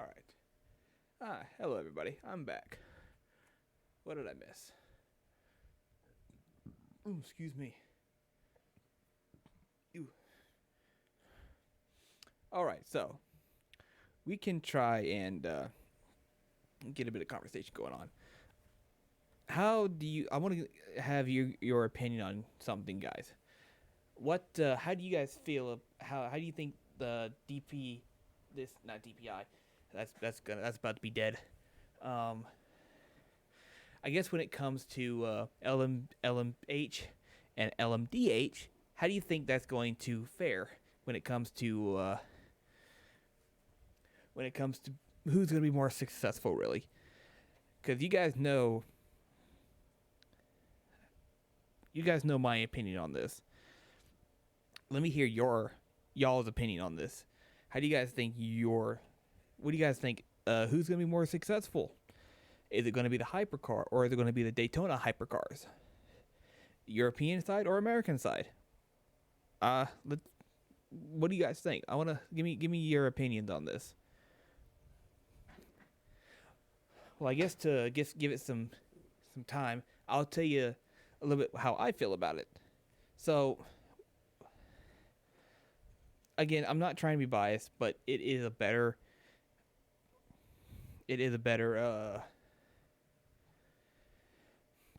right. Hello everybody. I'm back. What did I miss? Ooh, excuse me. Ew. All right, so we can try and get a bit of conversation going on. How do you? I want to have your opinion on something, guys. What? How do you guys feel? How do you think the DP, this not DPI, that's about to be dead. Um, I guess when it comes to LMH and LMDH, how do you think that's going to fare when it comes to who's going to be more successful, really? Because you guys know my opinion on this. Let me hear y'all's opinion on this. How do you guys think what do you guys think? Who's going to be more successful? Is it going to be the hypercar or is it going to be the Daytona hypercars? European side or American side? What do you guys think? I want to give me your opinions on this. Well, I guess to give it some time, I'll tell you a little bit how I feel about it. So, again, I'm not trying to be biased, but it is a better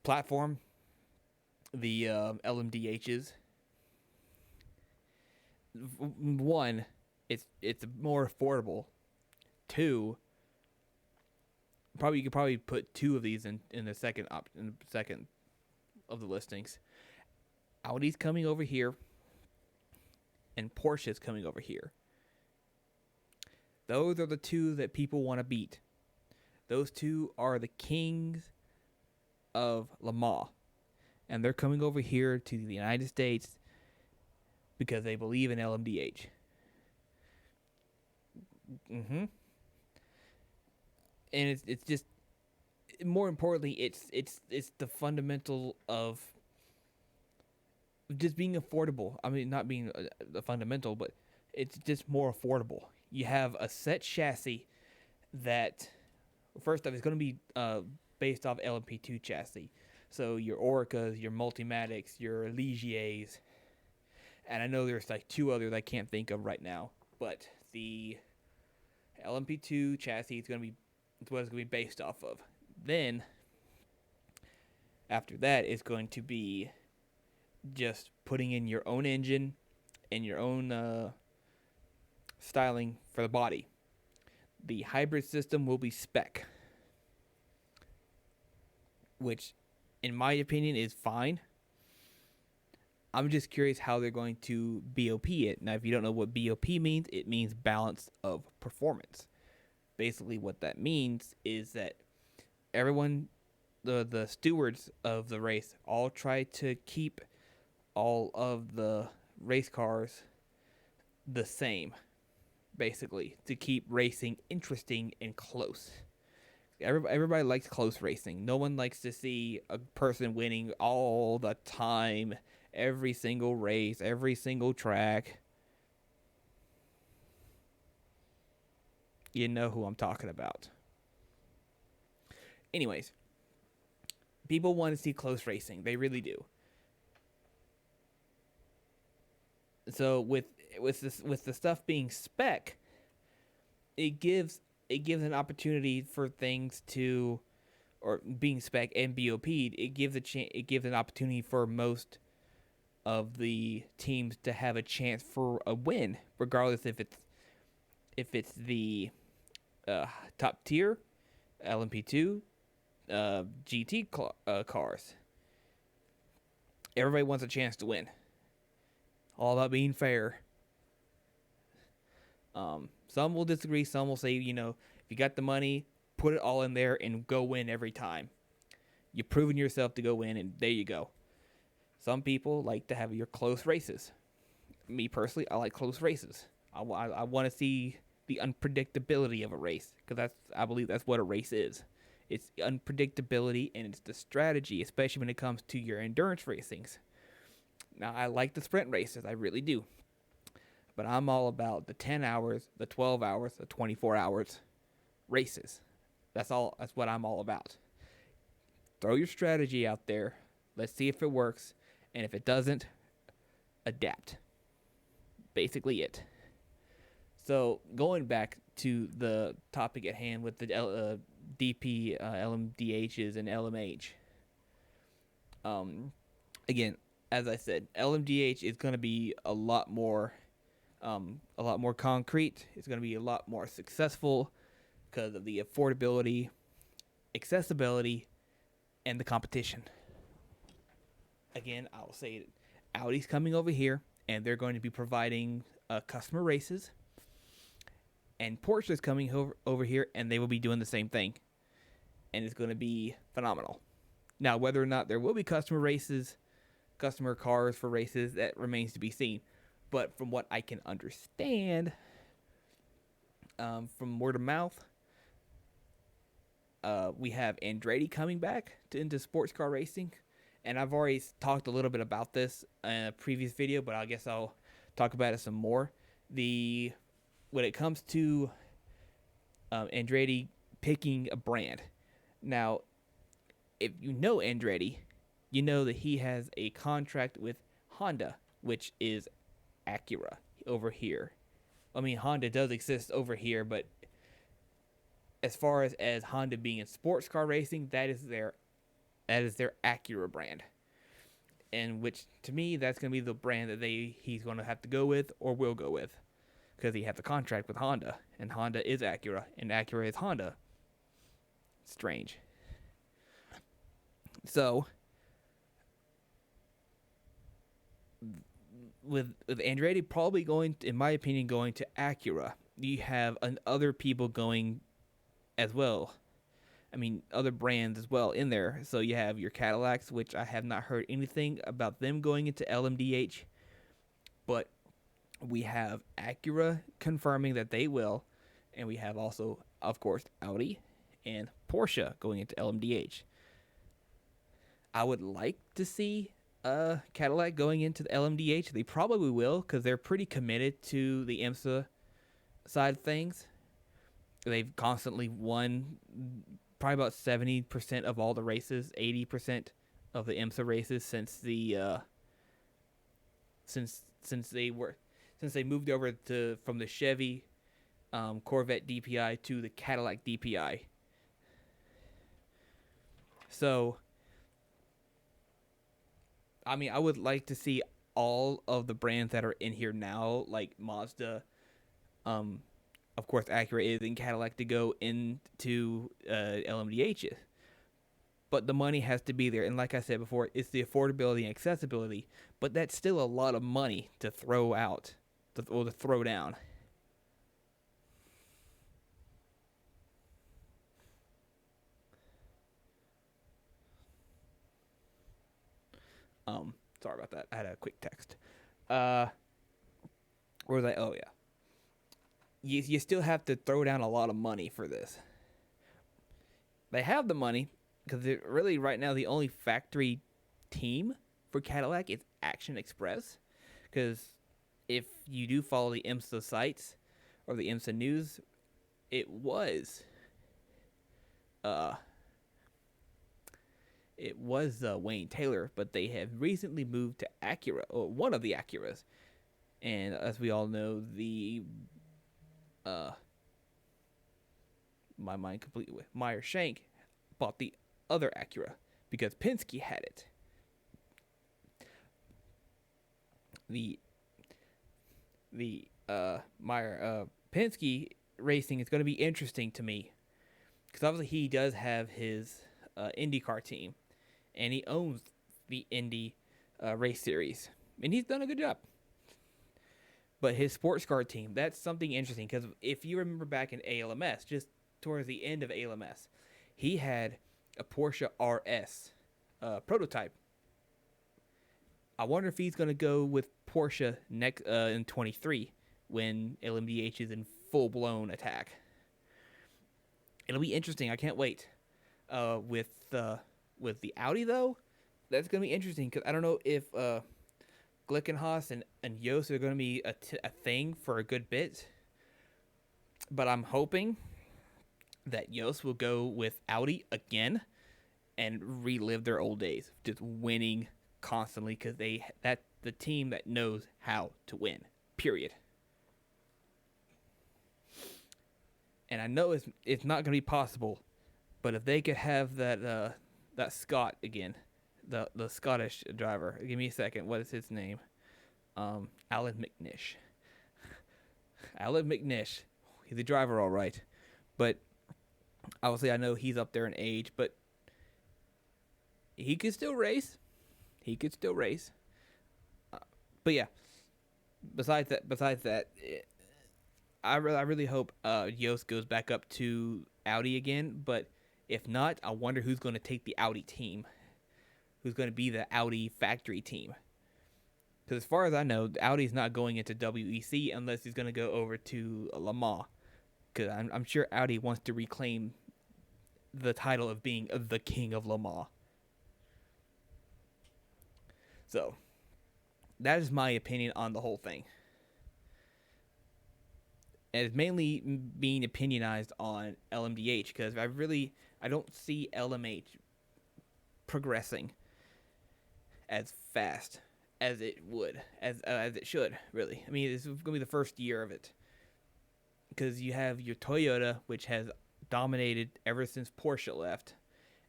platform. The LMDHs. One, it's more affordable. Two, you could probably put two of these in the second of the listings. Audi's coming over here, and Porsche's coming over here. Those are the two that people want to beat. Those two are the kings of Le Mans, and they're coming over here to the United States because they believe in LMDH. Mm-hmm. And it's just more importantly, it's the fundamental of just being affordable. I mean, not being the fundamental, but it's just more affordable. You have a set chassis that, first off, is going to be based off LMP2 chassis. So your Oricas, your Multimatics, your Ligiers, and I know there's like two others I can't think of right now, but the LMP2 chassis is going to be what it's going to be based off of. Then, after that, is going to be just putting in your own engine and your own styling for the body. The hybrid system will be spec, which, in my opinion, is fine. I'm just curious how they're going to BOP it. Now, if you don't know what BOP means, it means balance of performance. Basically, what that means is that everyone, the stewards of the race, all try to keep all of the race cars the same, basically, to keep racing interesting and close. Everybody likes close racing. No one likes to see a person winning all the time, every single race, every single track. You know who I'm talking about. Anyways, people want to see close racing. They really do. So with the stuff being spec, it gives an opportunity for things to, or being spec and BOP'd, it gives an opportunity for most of the teams to have a chance for a win, regardless if it's the top tier LMP2 GT cars. Everybody wants a chance to win. All about being fair. Some will disagree. Some will say, if you got the money, put it all in there and go win every time. You've proven yourself to go win, and there you go. Some people like to have your close races. Me personally, I like close races. I want to see the unpredictability of a race, because I believe that's what a race is. It's unpredictability, and it's the strategy, especially when it comes to your endurance racings. Now, I like the sprint races, I really do. But I'm all about the 10 hours, the 12 hours, the 24 hours. races. That's all. That's what I'm all about. Throw your strategy out there. Let's see if it works, and if it doesn't, adapt. Basically, it. So going back to the topic at hand with the DP, LMDHs, and LMH. Um, Again, as I said, LMDH is going to be a lot more concrete. It's going to be a lot more successful because of the affordability, accessibility, and the competition. Again, I'll say it. Audi's coming over here, and they're going to be providing customer races. And Porsche's coming over here, and they will be doing the same thing. And it's going to be phenomenal. Now, whether or not there will be customer races, customer cars for races, that remains to be seen. But from what I can understand, from word of mouth, we have Andretti coming back into sports car racing. And I've already talked a little bit about this in a previous video, but I guess I'll talk about it some more. When it comes to Andretti picking a brand. Now, if you know Andretti, you know that he has a contract with Honda, which is Acura over here. I mean, Honda does exist over here, but as far as Honda being in sports car racing, that is their Acura brand. And which, to me, that's going to be the brand that he's going to have to go with or will go with. Because he has a contract with Honda, and Honda is Acura, and Acura is Honda. Strange. So, with Andretti probably going, in my opinion, going to Acura, you have other people going as well. I mean, other brands as well in there. So you have your Cadillacs, which I have not heard anything about them going into LMDH, but we have Acura confirming that they will, and we have also, of course, Audi and Porsche going into LMDH. I would like to see Cadillac going into the LMDH. They probably will because they're pretty committed to the IMSA side of things. They've constantly won probably about 70% of all the races, 80% of the IMSA races since they moved over from the Chevy Corvette DPI to the Cadillac DPI. So, I mean, I would like to see all of the brands that are in here now, like Mazda, of course, Acura is in Cadillac, to go into LMDH. But the money has to be there. And like I said before, it's the affordability and accessibility. But that's still a lot of money to throw out, or to throw down. Sorry about that. I had a quick text. Where was I? Oh, yeah. You still have to throw down a lot of money for this. They have the money, because really right now the only factory team for Cadillac is Action Express. Because if you do follow the IMSA sites or the IMSA news, it was Wayne Taylor, but they have recently moved to Acura, or one of the Acuras. And as we all know, my mind completely with Meyer Shank bought the other Acura because Penske had it. The Meyer Penske racing is going to be interesting to me because obviously he does have his IndyCar team, and he owns the Indy race series, and he's done a good job. But his sports car team, that's something interesting, because if you remember back in ALMS, just towards the end of ALMS, he had a Porsche RS prototype. I wonder if he's going to go with Porsche next in 23 when LMDH is in full-blown attack. It'll be interesting. I can't wait. With the Audi, though, that's going to be interesting, because I don't know if Glickenhaus and Yost are going to be a thing for a good bit. But I'm hoping that Yost will go with Audi again and relive their old days, just winning constantly because that's the team that knows how to win. Period. And I know it's not going to be possible, but if they could have that Scott again, the Scottish driver. Give me a second. What is his name? Alan McNish. Alan McNish. He's a driver, all right, but obviously I know he's up there in age, but he could still race. He could still race. But yeah. Besides that, I really hope Yost goes back up to Audi again. But if not, I wonder who's going to take the Audi team. Who's going to be the Audi factory team? Because as far as I know, Audi's not going into WEC unless he's going to go over to Le Mans. Because I'm sure Audi wants to reclaim the title of being the king of Le Mans. So, that is my opinion on the whole thing. And it's mainly being opinionized on LMDH because I don't see LMH progressing as fast as it would, as it should, really. I mean, this is going to be the first year of it. Because you have your Toyota, which has dominated ever since Porsche left,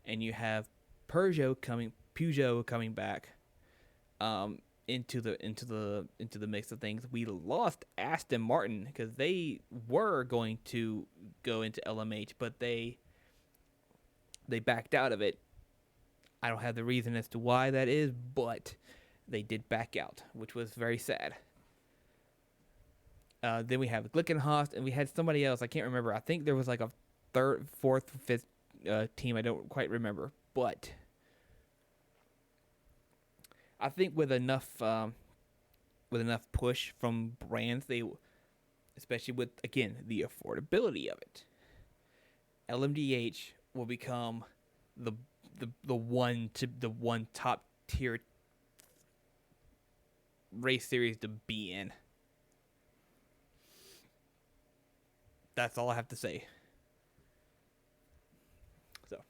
and you have Peugeot coming back into the mix of things. We lost Aston Martin because they were going to go into LMH, but they backed out of it. I don't have the reason as to why that is, but they did back out, which was very sad. Then we have Glickenhaus, and we had somebody else. I can't remember. I think there was like a third, fourth, fifth team. I don't quite remember. But I think with enough push from brands, especially with, again, the affordability of it, LMDH will become the one top tier race series to be in. That's all I have to say. So,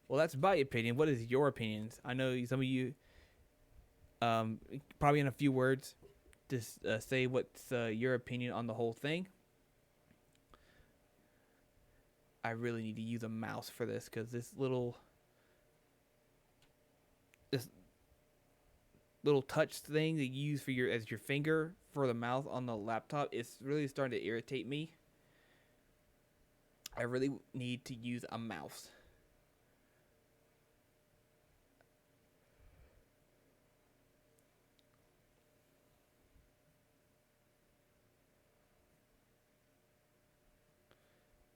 well, that's my opinion. What is your opinions? I know some of you, probably in a few words, just say what's your opinion on the whole thing. I really need to use a mouse for this because this little touch thing that you use as your finger for the mouse on the laptop is really starting to irritate me. I really need to use a mouse.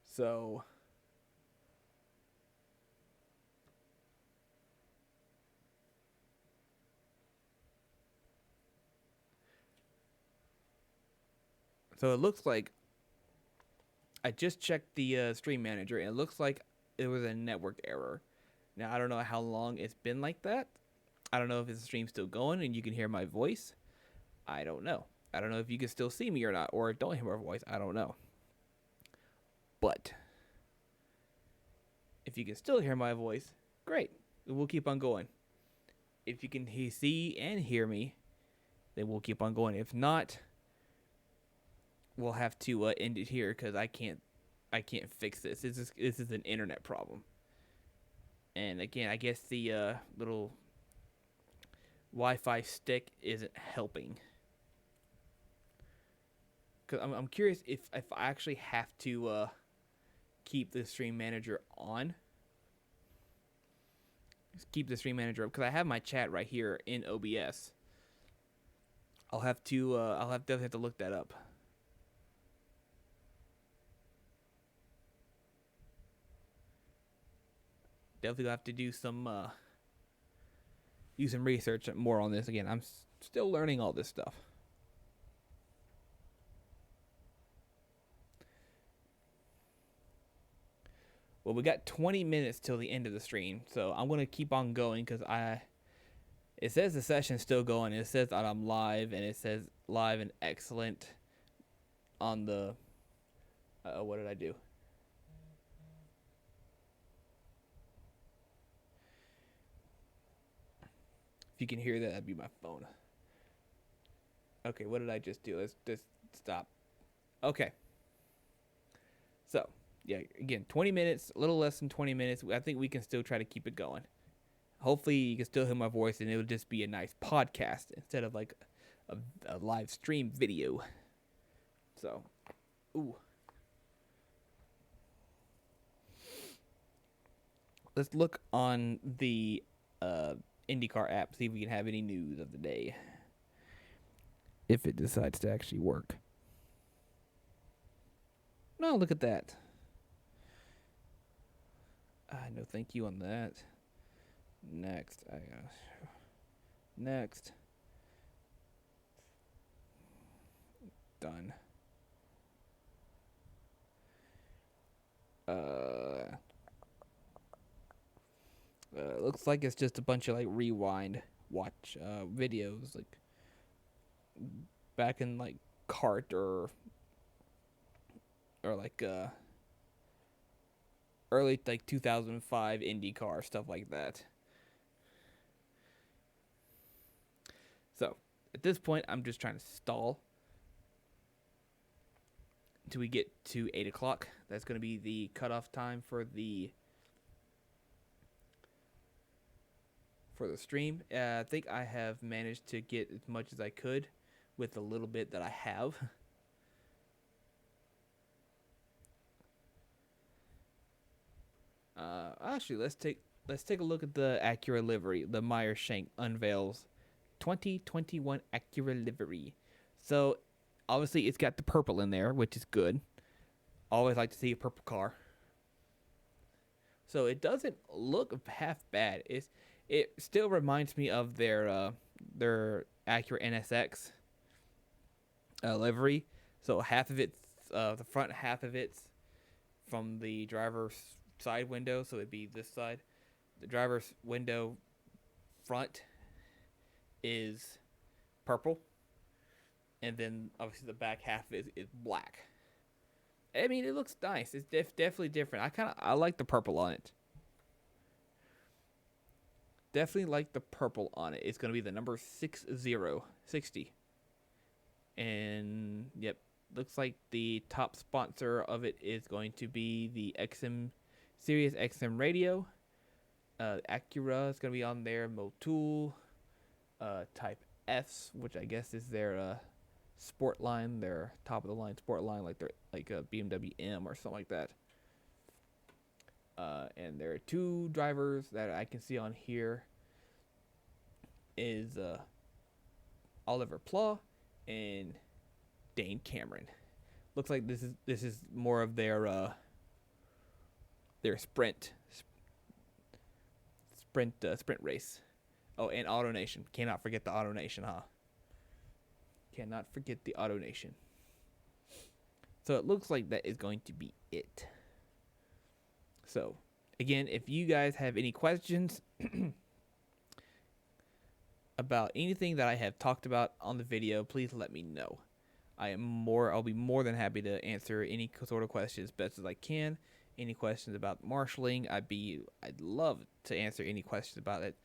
So it looks like I just checked the stream manager, and it looks like it was a network error. Now, I don't know how long it's been like that. I don't know if the stream's still going and you can hear my voice. I don't know. I don't know if you can still see me or not, or don't hear my voice. I don't know. But if you can still hear my voice, great. We'll keep on going. If you can see and hear me, then we'll keep on going. If not, we'll have to end it here because I can't fix this. This is an internet problem. And again, I guess the little Wi-Fi stick isn't helping. Cause I'm curious if I actually have to keep the stream manager on. Just keep the stream manager up because I have my chat right here in OBS. I'll have to definitely have to look that up. Definitely have to do some research more on this. Again, I'm still learning all this stuff. Well, we got 20 minutes till the end of the stream, so I'm gonna keep on going because it says the session's still going. It says that I'm live, and it says live and excellent. on the. What did I do? If you can hear that, that'd be my phone. Okay, what did I just do? Let's just stop. Okay. So, yeah, again, 20 minutes, a little less than 20 minutes. I think we can still try to keep it going. Hopefully, you can still hear my voice and it'll just be a nice podcast instead of like a live stream video. So, ooh. Let's look on the IndyCar app, see if we can have any news of the day. If it decides to actually work. No, look at that. No, thank you on that. Next. Next. Done. Looks like it's just a bunch of like rewind watch videos like back in like kart or like early like 2005 IndyCar stuff like that. So at this point, I'm just trying to stall until we get to 8 o'clock. That's going to be the cutoff time for the stream. I think I have managed to get as much as I could with the little bit that I have. Actually, let's take a look at the Acura livery. The Meyer Shank unveils 2021 Acura livery. So obviously it's got the purple in there, which is good. Always like to see a purple car. So it doesn't look half bad. It still reminds me of their Acura NSX livery. So half of it's the front half of it's from the driver's side window, so it'd be this side. The driver's window front is purple, and then obviously the back half is black. I mean, it looks nice. It's definitely different. I like the purple on it. Definitely like the purple on it. It's going to be the number 60. And yep, looks like the top sponsor of it is going to be the Sirius XM radio. Acura is going to be on there. Motul, Type Fs, which I guess is their sport line, their top of the line sport line, like a BMW M or something like that. And there are two drivers that I can see on here. Is Oliver Plaw and Dane Cameron. Looks like this is more of their sprint race. Oh, and Auto Nation. Cannot forget the Auto Nation, huh? Cannot forget the Auto Nation. So it looks like that is going to be it. So, again, if you guys have any questions about anything that I have talked about on the video, please let me know. I'll be more than happy to answer any sort of questions best as I can. Any questions about marshalling, I'd love to answer any questions about it.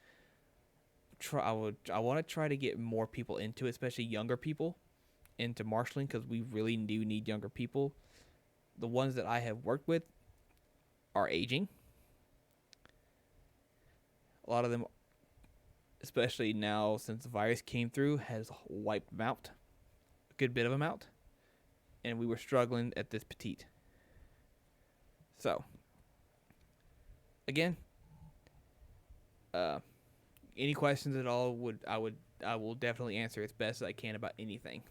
I want to try to get more people into it, especially younger people, into marshalling, because we really do need younger people. The ones that I have worked with are aging. A lot of them, especially now since the virus came through, has wiped them out. A good bit of them out. And we were struggling at this petite. So, again, any questions at all I will definitely answer as best as I can about anything.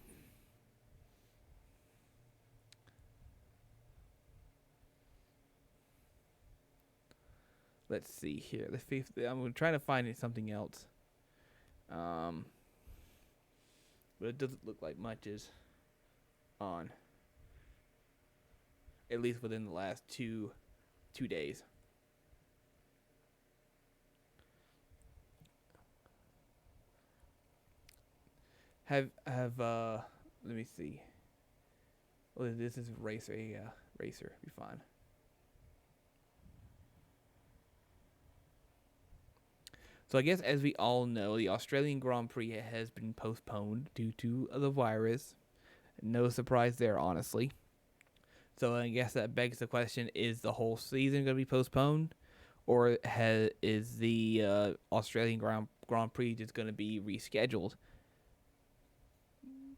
Let's see here. I'm trying to find something else. But it doesn't look like much is on. At least within the last two days. Let me see. Oh, this is racer. Yeah, racer. Be fine. So I guess as we all know, the Australian Grand Prix has been postponed due to the virus. No surprise there, honestly. So I guess that begs the question: is the whole season going to be postponed, or is the Australian Grand Prix just going to be rescheduled?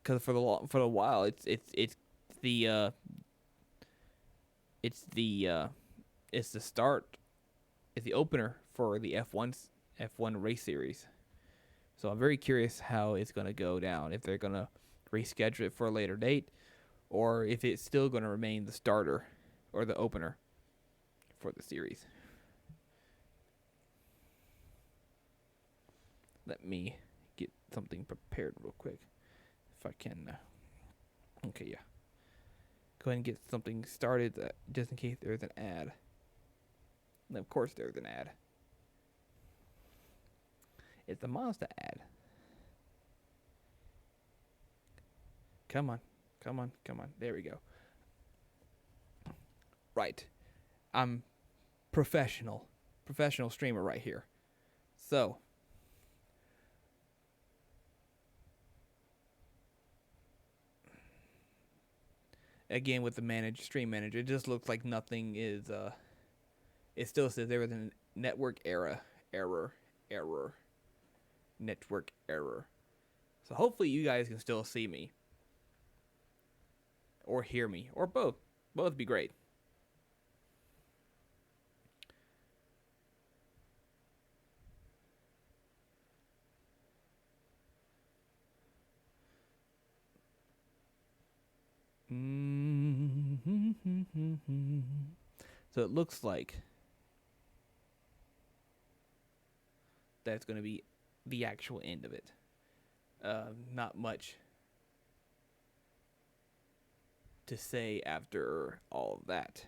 Because for the while, the uh, it's the it's the start, it's the opener for the F1 race series. So I'm very curious how it's going to go down. If they're going to reschedule it for a later date, or if it's still going to remain the starter or the opener for the series. Let me get something prepared real quick, if I can. Okay, yeah. Go ahead and get something started just in case there's an ad. And of course, there's an ad. It's a Mazda ad. Come on. Come on. Come on. There we go. Right. I'm professional. Professional streamer right here. So. Again, with the stream manager, it just looks like nothing is, it still says there was a network error. Network error. So hopefully you guys can still see me. Or hear me. Or both. Both would be great. So it looks like that's going to be the actual end of it. Not much to say after all of that.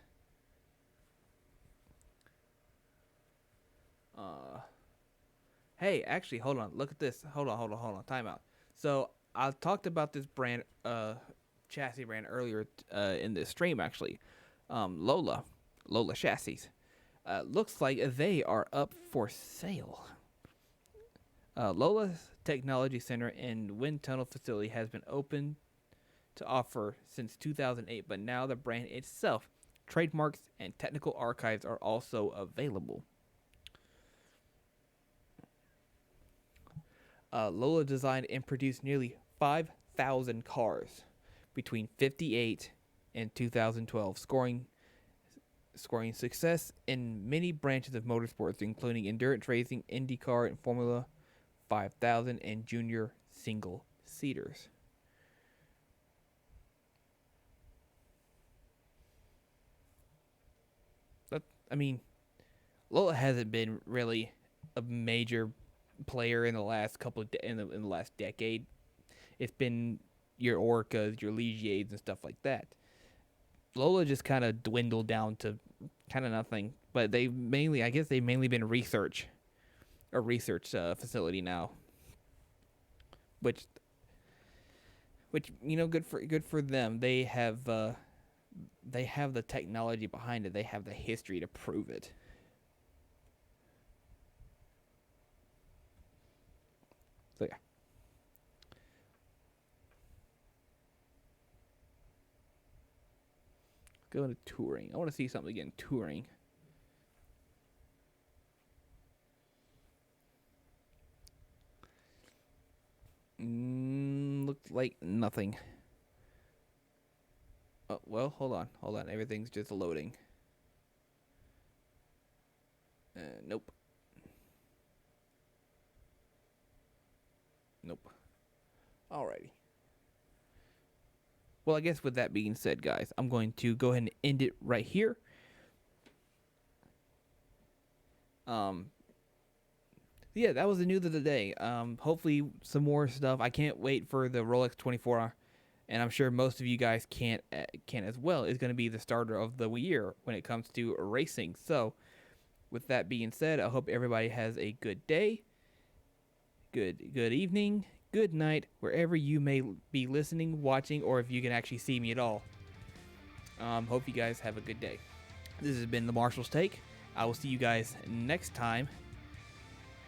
Hey, actually, hold on. Look at this. Hold on. Time out. So I talked about this brand, chassis brand earlier in this stream. Actually, Lola chassis. Looks like they are up for sale. Lola's Technology Center and Wind Tunnel Facility has been open to offer since 2008, but now the brand itself, trademarks, and technical archives are also available. Lola designed and produced nearly 5,000 cars between 58 and 2012, scoring success in many branches of motorsports, including endurance racing, IndyCar, and Formula 5000 and junior single seaters. Lola hasn't been really a major player in the last in the last decade. It's been your Orcas, your Ligiers, and stuff like that. Lola just kind of dwindled down to kind of nothing. But they've mainly been a research facility now, which good for them. They have the technology behind it. They have the history to prove it. So yeah. Go into touring. I want to see something again. Touring. Looks like nothing. Oh, well, hold on. Everything's just loading. Nope. Alrighty. Well, I guess with that being said, guys, I'm going to go ahead and end it right here. Yeah, that was the news of the day. Hopefully some more stuff. I can't wait for the Rolex 24, and I'm sure most of you guys can as well. Is going to be the starter of the year when it comes to racing. So, with that being said, I hope everybody has a good day, good evening, good night, wherever you may be listening, watching, or if you can actually see me at all. Hope you guys have a good day. This has been the Marshal's Take. I will see you guys next time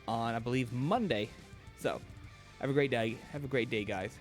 on, I believe, Monday. So, have a great day. Have a great day, guys.